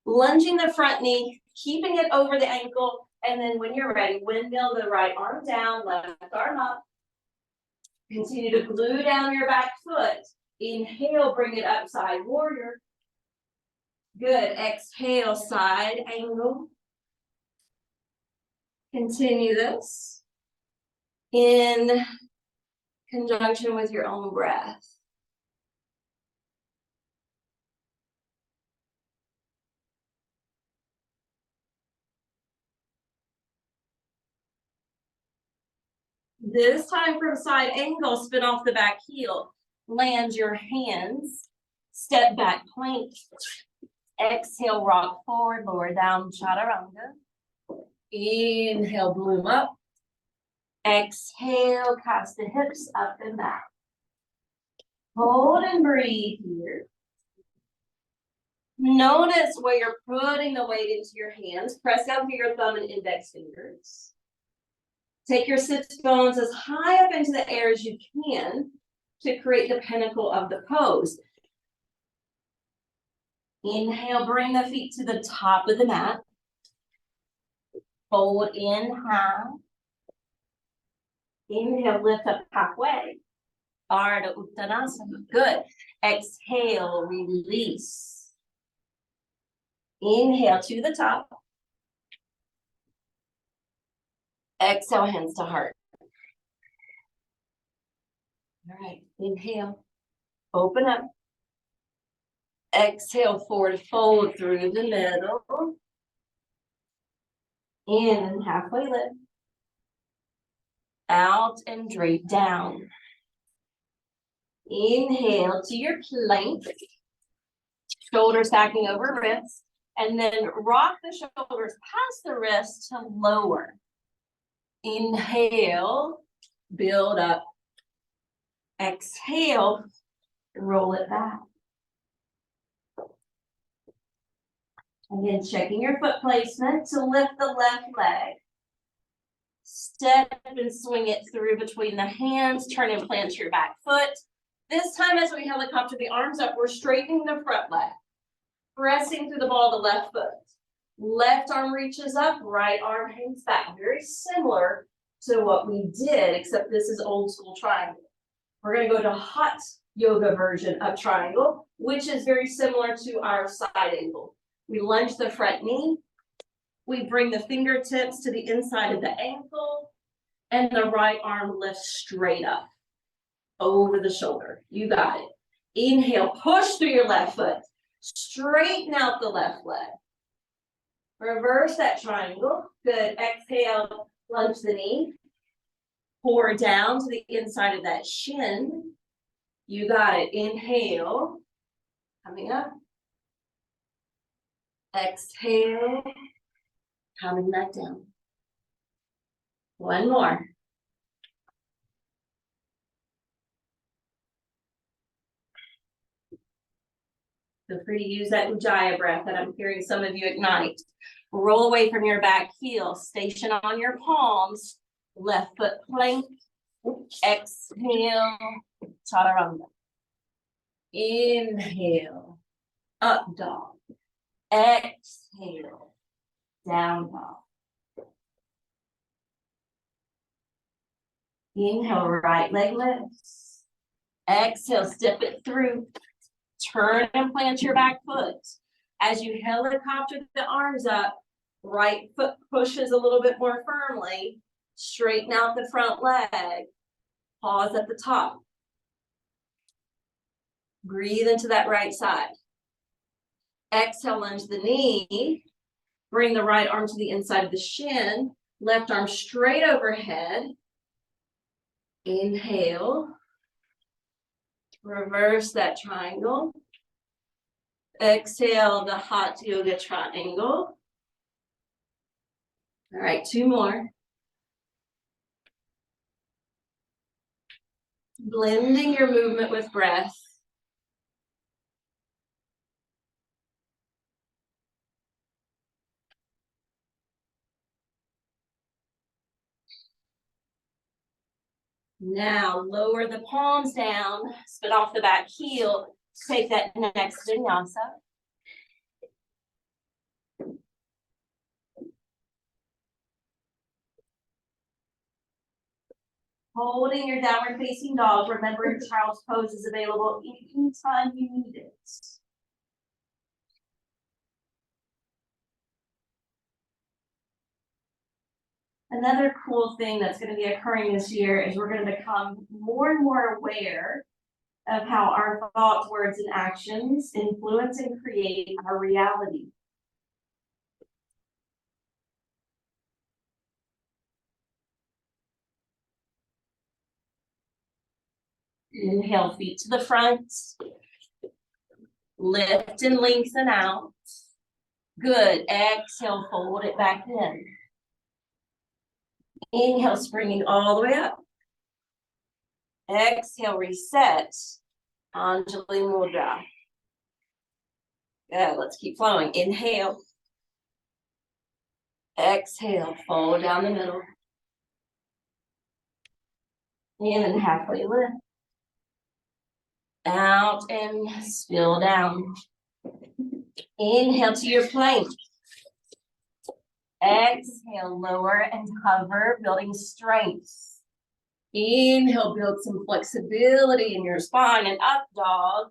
Lunging the front knee, keeping it over the ankle, and then when you're ready, windmill the right arm down, left arm up, Continue to glue down your back foot. Inhale, bring it up, side warrior. Good, exhale, side angle. Continue this in conjunction with your own breath. This time from side angle, spin off the back heel. Land your hands, step back plank. Exhale, rock forward, lower down, chaturanga. Inhale, bloom up. Exhale, cast the hips up and back. Hold and breathe here. Notice where you're putting the weight into your hands. Press down through your thumb and index fingers. Take your sits bones as high up into the air as you can to create the pinnacle of the pose. Inhale, bring the feet to the top of the mat. Fold in high. Inhale, lift up halfway. Ardha Uttanasana. Good. Exhale, release. Inhale to the top. Exhale, hands to heart. All right, inhale, open up. Exhale, forward fold through the middle. In, halfway lift. Out and drape down. Inhale to your plank. Shoulder stacking over wrists. And then rock the shoulders past the wrist to lower. Inhale, build up. Exhale, roll it back. Again, checking your foot placement to lift the left leg. Step and swing it through between the hands, turn and plant your back foot. This time as we helicopter the arms up, we're straightening the front leg. Pressing through the ball of the left foot. Left arm reaches up, right arm hangs back. Very similar to what we did, except this is old school triangle. We're gonna go to hot yoga version of triangle, which is very similar to our side angle. We lunge the front knee. We bring the fingertips to the inside of the ankle, and the right arm lifts straight up over the shoulder. You got it. Inhale, push through your left foot. Straighten out the left leg. Reverse that triangle. Good. Exhale, lunge the knee. Pour down to the inside of that shin. You got it. Inhale. Coming up. Exhale. Coming back down. One more. Feel free to use that Ujjayi breath that I'm hearing some of you ignite. Roll away from your back heel. Station on your palms. Left foot plank. Exhale. Chaturanga. Inhale. Up dog. Exhale. Down dog. Inhale, right leg lifts. Exhale, step it through. Turn and plant your back foot. As you helicopter the arms up, right foot pushes a little bit more firmly. Straighten out the front leg. Pause at the top. Breathe into that right side. Exhale, lunge the knee. Bring the right arm to the inside of the shin. Left arm straight overhead. Inhale. Reverse that triangle. Exhale, the hot yoga triangle. All right, two more. Blending your movement with breath. Now lower the palms down, spin off the back heel, take that next vinyasa.
Holding your downward facing dog. Remember, your child's pose is available anytime you need it. Another cool thing that's going to be occurring this year is we're going to become more and more aware of how our thoughts, words, and actions influence and create our reality. Inhale, feet to the front. Lift and lengthen out. Good. Exhale, fold it back in. Inhale, springing all the way up. Exhale, reset. Anjali Mudra. Good. Let's keep flowing. Inhale. Exhale, fold down the middle. And then halfway lift. Out and spill down. Inhale to your plank. Exhale, lower and hover, building strength. Inhale, build some flexibility in your spine and up dog.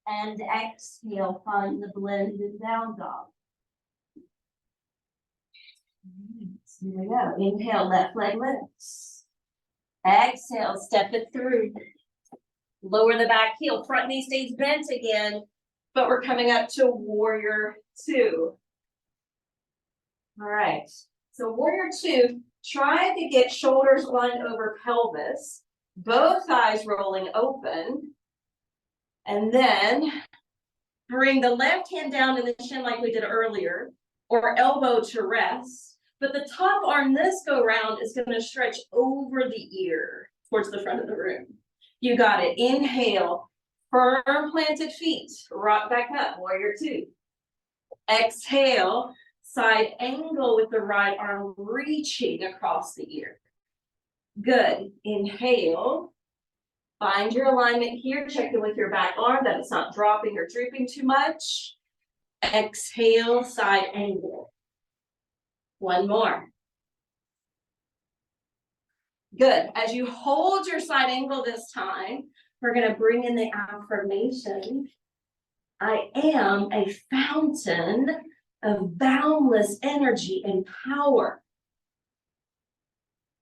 And exhale, find the blended down dog. Here we go. Inhale, left leg lifts. Exhale, step it through. Lower the back heel, front knee stays bent again, but we're coming up to warrior two. All right, so warrior two, try to get shoulders aligned over pelvis, both thighs rolling open, and then bring the left hand down in the shin like we did earlier, or elbow to rest, but the top arm this go round is going to stretch over the ear towards the front of the room. You got it. Inhale, firm planted feet, rock back up, warrior two. Exhale, side angle with the right arm reaching across the ear. Good. Inhale, find your alignment here, check in with your back arm that it's not dropping or drooping too much. Exhale, side angle. One more. Good. As you hold your side angle this time, we're going to bring in the affirmation. I am a fountain of boundless energy and power.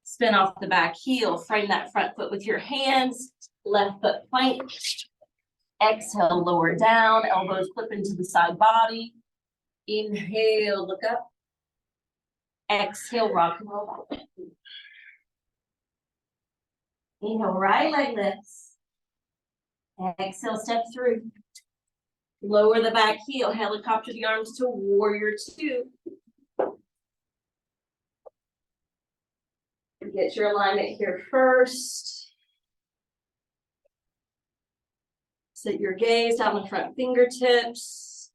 Spin off the back heel, frame that front foot with your hands, left foot plank. Exhale, lower down, elbows clip into the side body. Inhale, look up. Exhale, rock and roll back. Inhale, right leg lifts. Exhale, step through. Lower the back heel, helicopter the arms to warrior two. Get your alignment here first. Set your gaze down the front fingertips.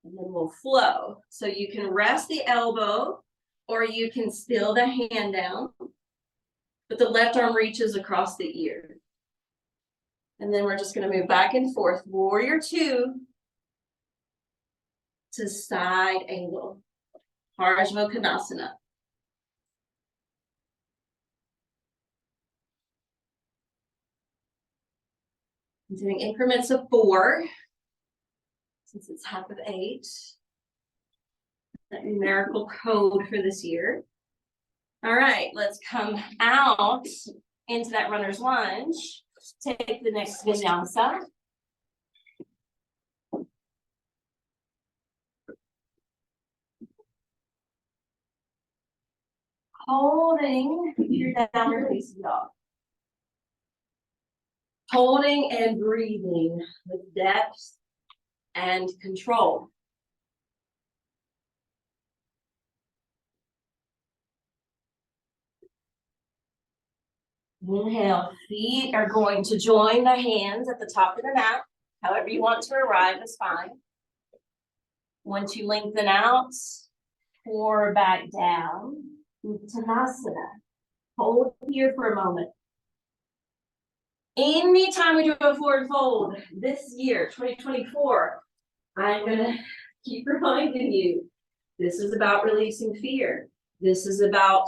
And then we'll flow. So you can rest the elbow or you can spill the hand down. But the left arm reaches across the ear. And then we're just going to move back and forth. Warrior two to side angle. Parshvanottanasana. I'm doing increments of 4, since it's half of 8. That numerical code for this year. All right, let's come out into that runner's lunge. Take the next vinyasa. Holding your downward facing dog. Holding and breathing with depth and control. Inhale, feet are going to join the hands at the top of the mat. However you want to arrive is fine. Once you lengthen out, pour back down. Uttanasana. Hold here for a moment. Anytime we do a forward fold this year, 2024, I'm going to keep reminding you, this is about releasing fear. This is about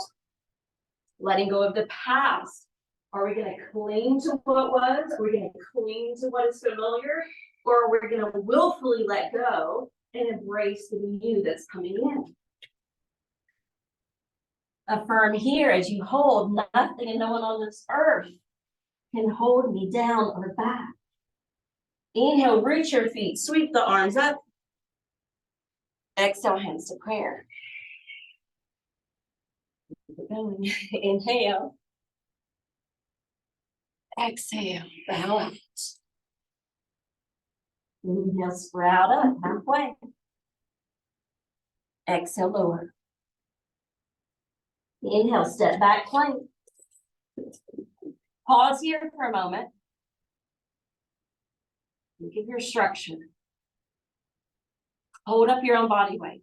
letting go of the past. Are we gonna cling to what was? Are we gonna cling to what is familiar? Or are we gonna willfully let go and embrace the new that's coming in? Affirm here as you hold, nothing and no one on this earth can hold me down or back. Inhale, root your feet, sweep the arms up. Exhale, hands to prayer. Inhale. Exhale, bow out. Inhale, sprout up halfway. Exhale, lower. Inhale, step back, plank. Pause here for a moment. Look at your structure. Hold up your own body weight.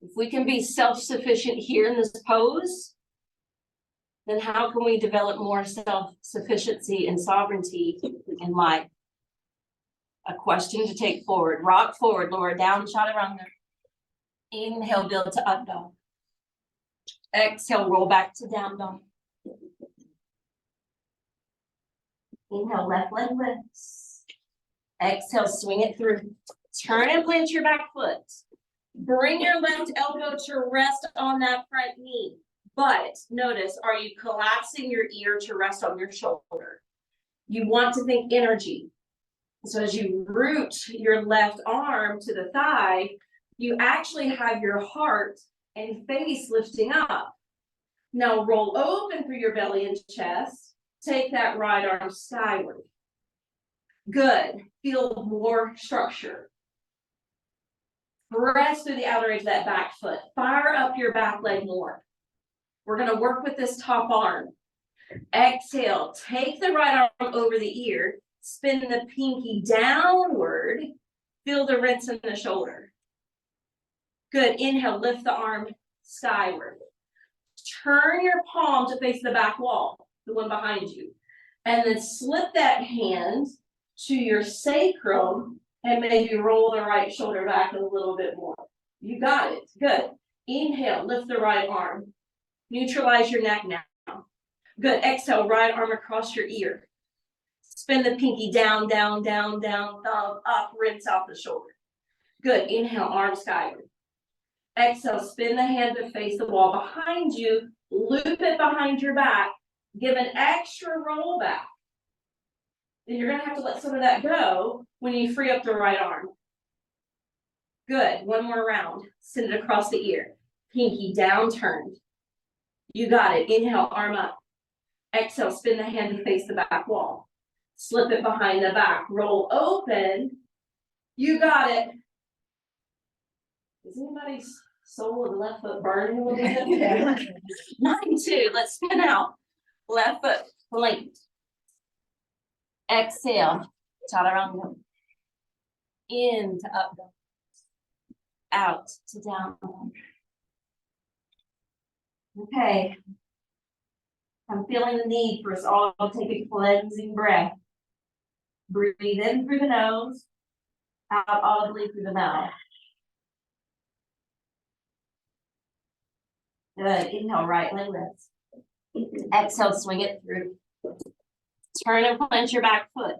If we can be self-sufficient here in this pose, then how can we develop more self-sufficiency and sovereignty in life? A question to take forward. Rock forward, lower down, chaturanga. Inhale, build to up dog. Exhale, roll back to down dog. Inhale, left leg lifts. Exhale, swing it through. Turn and plant your back foot. Bring your left elbow to rest on that front knee. But notice, are you collapsing your ear to rest on your shoulder? You want to think energy. So as you root your left arm to the thigh, you actually have your heart and face lifting up. Now roll open through your belly and chest. Take that right arm skyward. Good. Feel more structure. Press through the outer edge of that back foot. Fire up your back leg more. We're going to work with this top arm. Exhale. Take the right arm over the ear. Spin the pinky downward. Feel the rinse in the shoulder. Good. Inhale. Lift the arm skyward. Turn your palm to face the back wall, the one behind you. And then slip that hand to your sacrum and maybe roll the right shoulder back a little bit more. You got it. Good. Inhale. Lift the right arm. Neutralize your neck now. Good. Exhale. Right arm across your ear. Spin the pinky down, down, down, down, thumb up, rinse out the shoulder. Good. Inhale, arm skyward. Exhale, spin the hand to face the wall behind you, loop it behind your back, give an extra roll back. Then you're gonna have to let some of that go when you free up the right arm. Good. One more round. Send it across the ear. Pinky down, turned. You got it. Inhale, arm up. Exhale, spin the hand to face the back wall. Slip it behind the back. Roll open. You got it. Is anybody's sole of the left foot burning a little bit? Mine too. Let's spin out. Left foot linked. Exhale. Chaturanga. In to up dog. Out to down dog. Okay. I'm feeling the need for us all to take a cleansing breath. Breathe in through the nose, out audibly through the mouth. Good. Inhale, right leg lifts. Exhale, swing it through. Turn and plant your back foot.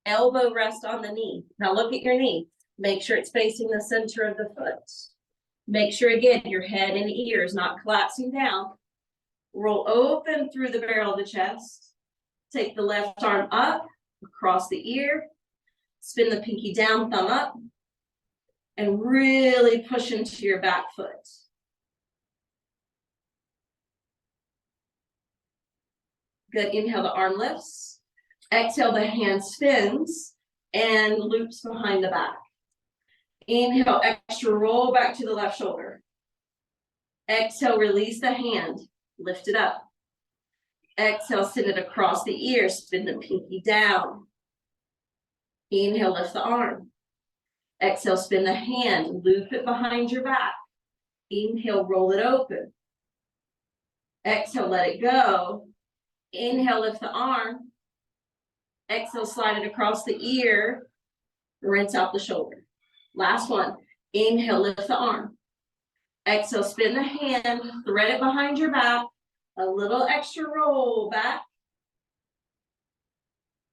Elbow rest on the knee. Now look at your knee. Make sure it's facing the center of the foot. Make sure, again, your head and ears not collapsing down. Roll open through the barrel of the chest. Take the left arm up, across the ear. Spin the pinky down, thumb up. And really push into your back foot. Good. Inhale, the arm lifts. Exhale, the hand spins and loops behind the back. Inhale, extra roll back to the left shoulder. Exhale, release the hand. Lift it up. Exhale, send it across the ear. Spin the pinky down. Inhale, lift the arm. Exhale, spin the hand. Loop it behind your back. Inhale, roll it open. Exhale, let it go. Inhale, lift the arm. Exhale, slide it across the ear. Rinse out the shoulder. Last one. Inhale, lift the arm. Exhale, spin the hand, thread it behind your back, a little extra roll back.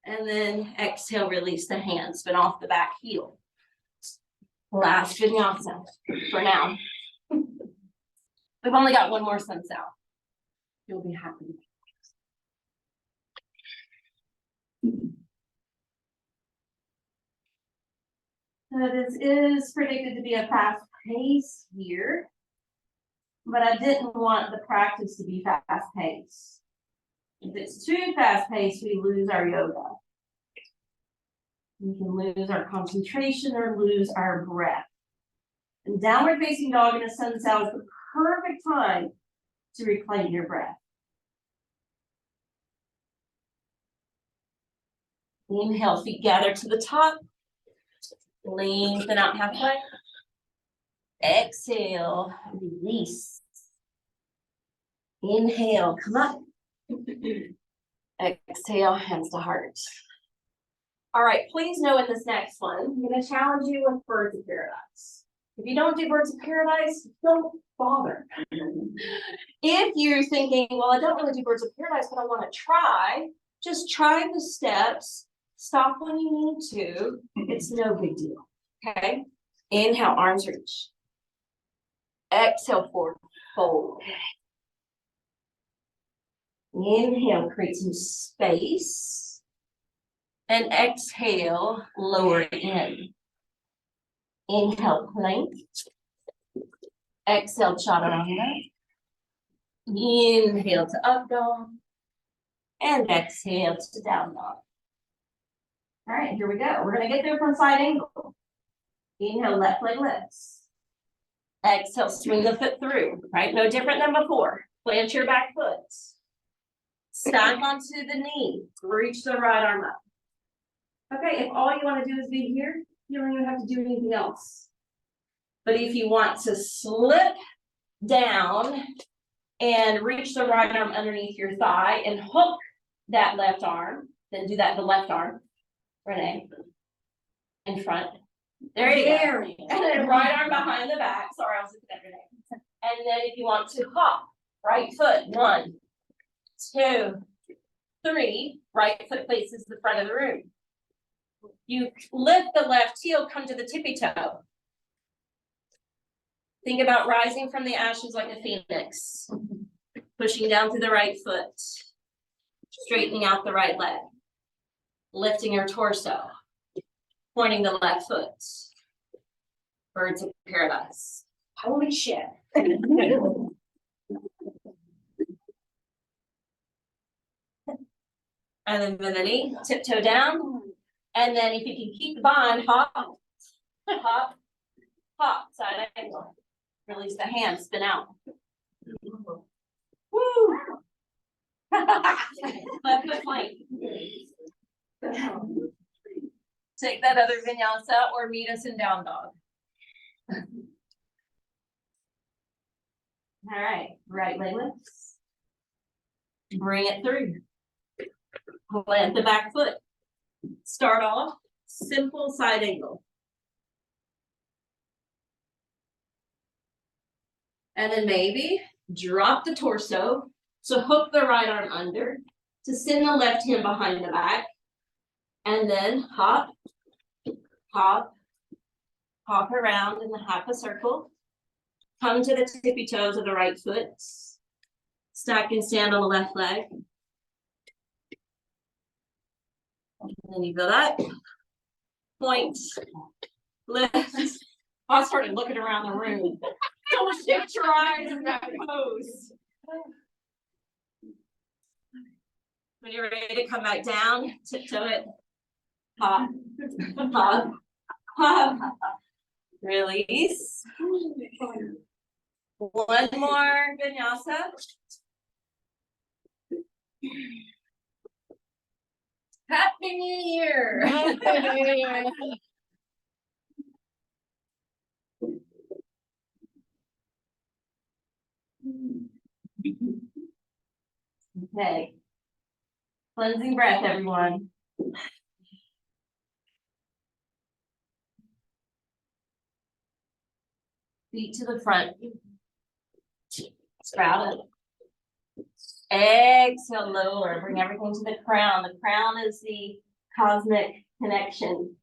And then exhale, release the hand, spin off the back heel. Last vinyasa for now. We've only got one more sunset. You'll be happy. So this is predicted to be a fast pace here, but I didn't want the practice to be fast paced. If it's too fast paced, we lose our yoga. We can lose our concentration or lose our breath. And downward facing dog in a sunset is the perfect time to reclaim your breath. Inhale, feet gather to the top. Lengthen out halfway. Exhale, release. Inhale, come up. Exhale, hands to heart. All right, please know in this next one, I'm going to challenge you with birds of paradise. If you don't do birds of paradise, don't bother. If you're thinking, well, I don't really do birds of paradise, but I want to try, just try the steps. Stop when you need to. It's no big deal. Okay. Inhale, arms reach. Exhale, forward fold. Inhale, create some space. And exhale, lower in. Inhale, plank. Exhale, chaturanga. Inhale to up dog. And exhale to down dog. All right, here we go. We're going to get there from side angle. Inhale, left leg lifts. Exhale, swing the foot through, right? No different than before. Plant your back foot. Stack onto the knee. Reach the right arm up. Okay, if all you want to do is be here, you don't even have to do anything else. But if you want to slip down and reach the right arm underneath your thigh and hook that left arm, then do that the left arm. Renee, in front. There you go. And then right arm behind the back. Sorry, I was looking at Renee. And then if you want to hop, right foot, 1, 2, 3, right foot faces the front of the room. You lift the left heel, come to the tippy toe. Think about rising from the ashes like a phoenix. Pushing down through the right foot. Straightening out the right leg. Lifting your torso. Pointing the left foot. Birds of paradise.
Holy shit.
And then bend the knee, tiptoe down. And then if you can keep the bind, hop, hop, hop, side angle. Release the hand, spin out. Woo! Left foot plank. Take that other vinyasa or meet us in down dog. All right, right leg lifts. Bring it through. Plant the back foot. Start off, simple side angle. And then maybe drop the torso. So hook the right arm under to send the left hand behind the back. And then hop, hop, hop around in the half a circle. Come to the tippy toes of the right foot. Stack and stand on the left leg. And then you go up, point, lift. I started looking around the room. Don't shift your eyes in that pose. When you're ready to come back down, tiptoe it. Hop, hop, hop. Release. One more vinyasa. Happy New Year. Okay. Cleansing breath, everyone. Feet to the front. Sprout it. Exhale, lower, bring everything to the crown. The crown is the cosmic connection.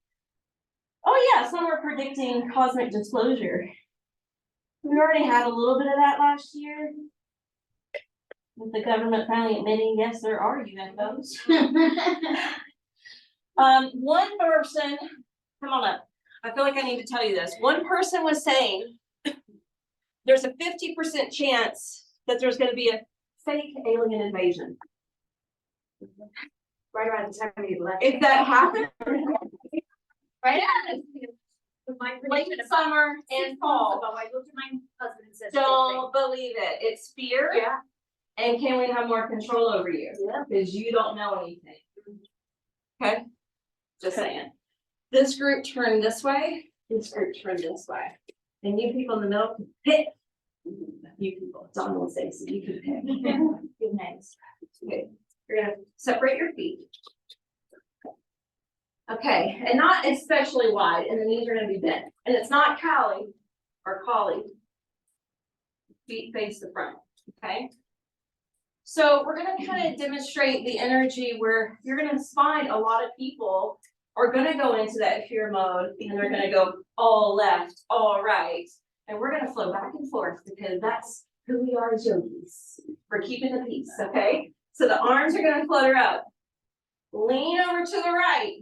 Oh yeah, some are predicting cosmic disclosure. We already had a little bit of that last year. With the government finally admitting, yes, there are UFOs. One person, come on up. I feel like I need to tell you this. One person was saying there's a 50% chance that there's going to be a fake alien invasion.
Right around the time of the election.
If that happens,
Right at it. My
late
prediction about
summer and fall,
I looked at my husband and said.
don't believe it. It's fear.
Yeah.
And can we have more control over you?
Yeah.
Because you don't know anything. Okay? Just saying. This group turned this way, this group turned this way. And you people in the middle can pick. You people, Don will say, so you can pick. Good names. Okay, you're gonna separate your feet. Okay, and not especially wide, and the knees are gonna be bent. And it's not Callie or Collie. Feet face the front, okay? So we're gonna kind of demonstrate the energy where you're gonna find a lot of people are gonna go into that fear mode and they're gonna go all left, all right. And we're gonna flow back and forth because that's who we are as yogis. We're keeping the peace, okay? So the arms are gonna flutter up. Lean over to the right.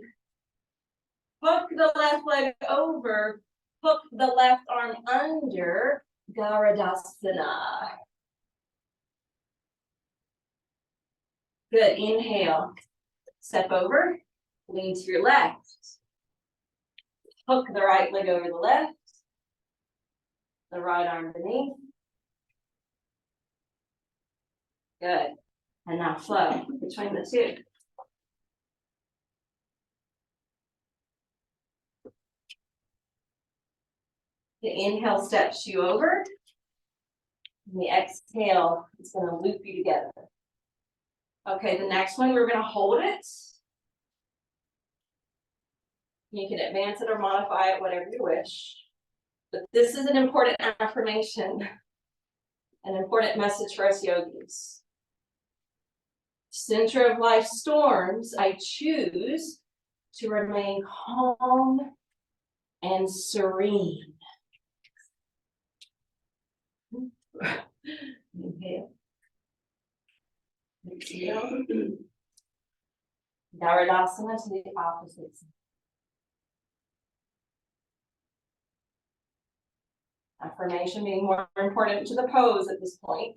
Hook the left leg over. Hook the left arm under. Garudasana. Good, inhale. Step over, lean to your left. Hook the right leg over the left. The right arm beneath. Good. And now flow between the two. The inhale steps you over. And the exhale is going to loop you together. Okay, the next one, we're going to hold it. You can advance it or modify it, whatever you wish. But this is an important affirmation, an important message for us yogis. Center of life storms, I choose to remain calm and serene. Inhale. Exhale. Garudasana to the opposite. Affirmation being more important to the pose at this point.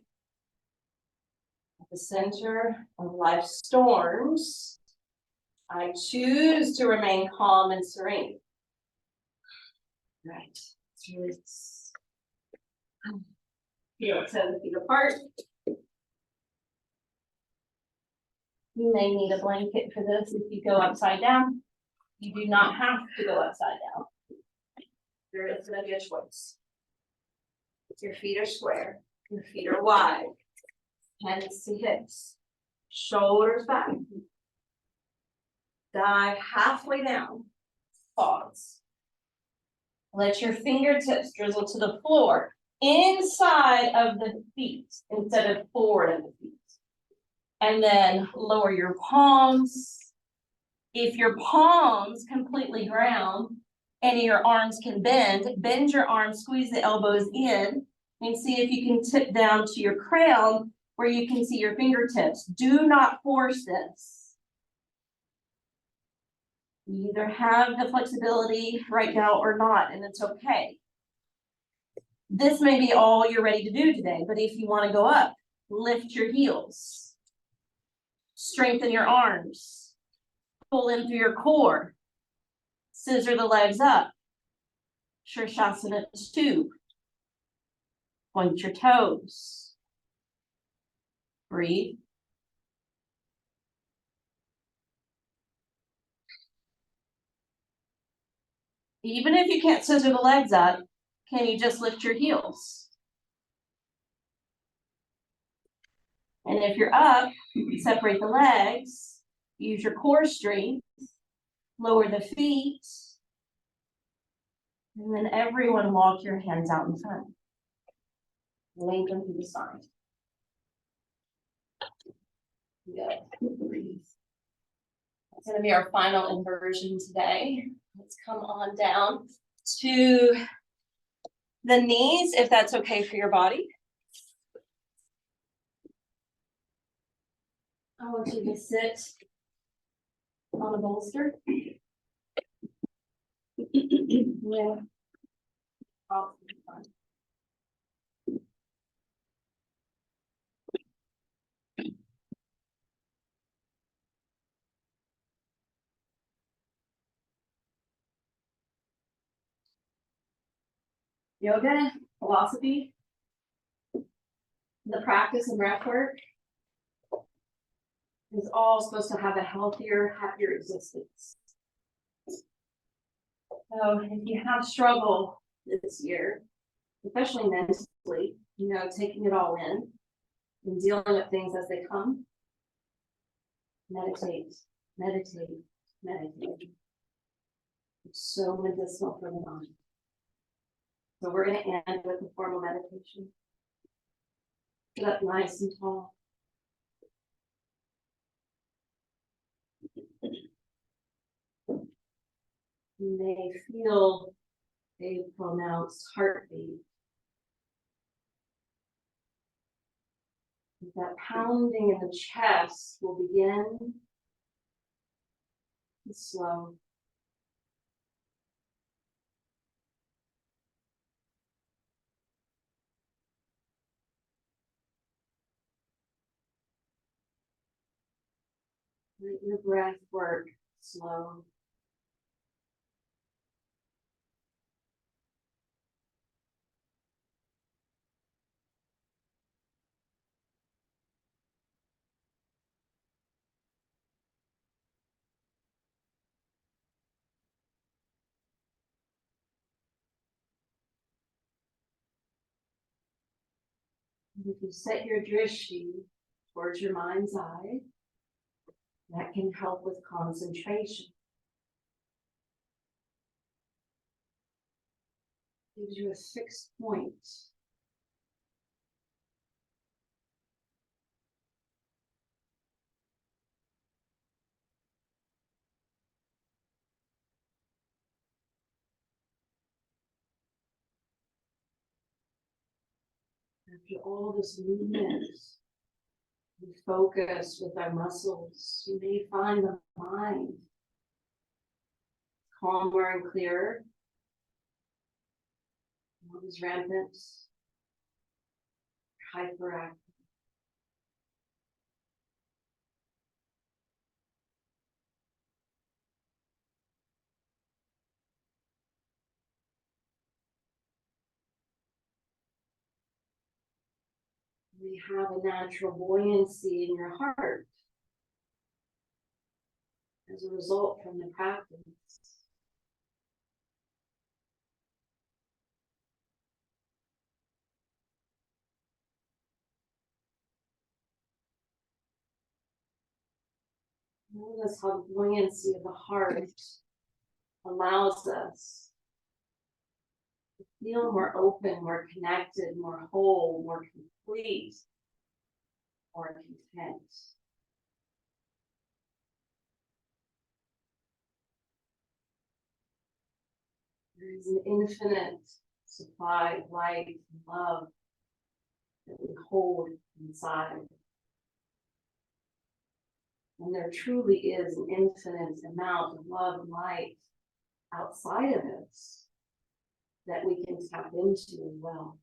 At the center of life storms, I choose to remain calm and serene. Right. Release. Heel toe the feet apart. You may need a blanket for this if you go upside down. You do not have to go upside down. There is going to be a choice. Your feet are square, your feet are wide, hands to hips, shoulders back. Dive halfway down, pause. Let your fingertips drizzle to the floor, inside of the feet, instead of forward of the feet. And then lower your palms. If your palms completely ground, and your arms can bend your arms, squeeze the elbows in, and see if you can tip down to your crown where you can see your fingertips. Do not force this. You either have the flexibility right now or not, and it's okay. This may be all you're ready to do today, but if you want to go up, lift your heels. Strengthen your arms. Pull in through your core. Scissor the legs up. Shirshasana 2. Point your toes. Breathe. Even if you can't scissor the legs up, can you just lift your heels? And if you're up, separate the legs, use your core strength, lower the feet, and then everyone walk your hands out in front. Lengthen to the side. Good. That's gonna be our final inversion today. Let's come on down to the knees, if that's okay for your body. I want you to sit on a bolster. Yeah. Yoga, philosophy, the practice and breath work is all supposed to have a healthier, happier existence. So if you have struggle this year, especially mentally, taking it all in and dealing with things as they come, meditate, meditate, meditate. It's so medicinal for the mind. So we're going to end with a formal meditation. Sit up nice and tall. You may feel a pronounced heartbeat. That pounding in the chest will begin to slow. Let your breath work slow. And if you set your drishti towards your mind's eye, that can help with concentration. Gives you a fixed point. After all this movement, we focus with our muscles. You may find the mind calmer and clearer. Not as rampant, hyperactive. We have a natural buoyancy in your heart as a result from the practice. Notice how the buoyancy of the heart allows us to feel more open, more connected, more whole, more complete, more content. There is an infinite supply of light and love that we hold inside. And there truly is an infinite amount of love and light outside of us that we can tap into as well.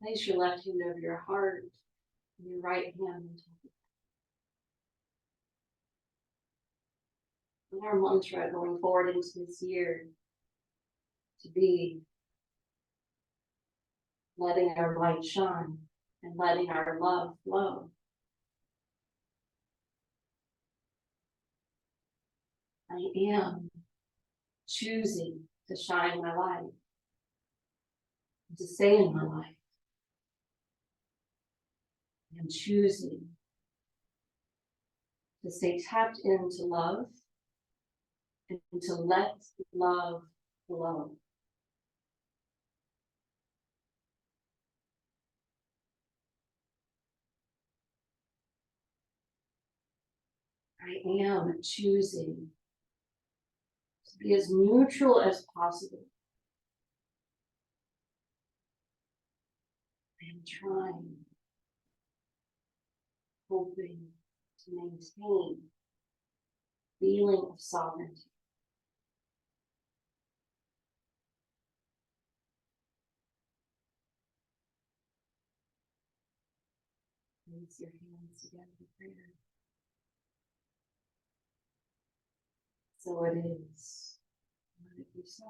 Place your left hand over your heart and your right hand on top. And our mantra going forward into this year to be letting our light shine and letting our love flow. I am choosing to shine my light, to stay in my light. I am choosing to stay tapped into love and to let love flow. I am choosing to be as neutral as possible. I am trying, hoping to maintain feeling of sovereignty. Raise your hands together in prayer. So it is. Let it be so.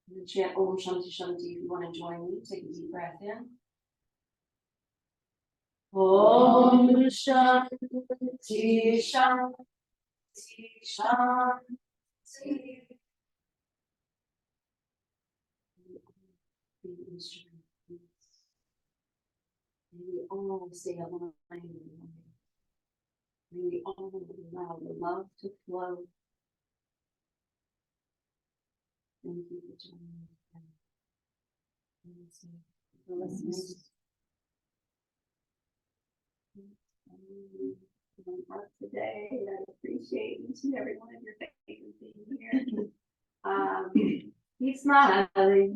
And then chant Om Shanti Shanti. If you want to join me, take a deep breath in. Om Shanti Shanti Shanti. Be instrument of peace. May we all stay aligned. May we all allow the love to flow. Thank you for joining me today. For listening. My heart today, I appreciate each and every one of your faces being here. Keep smiling.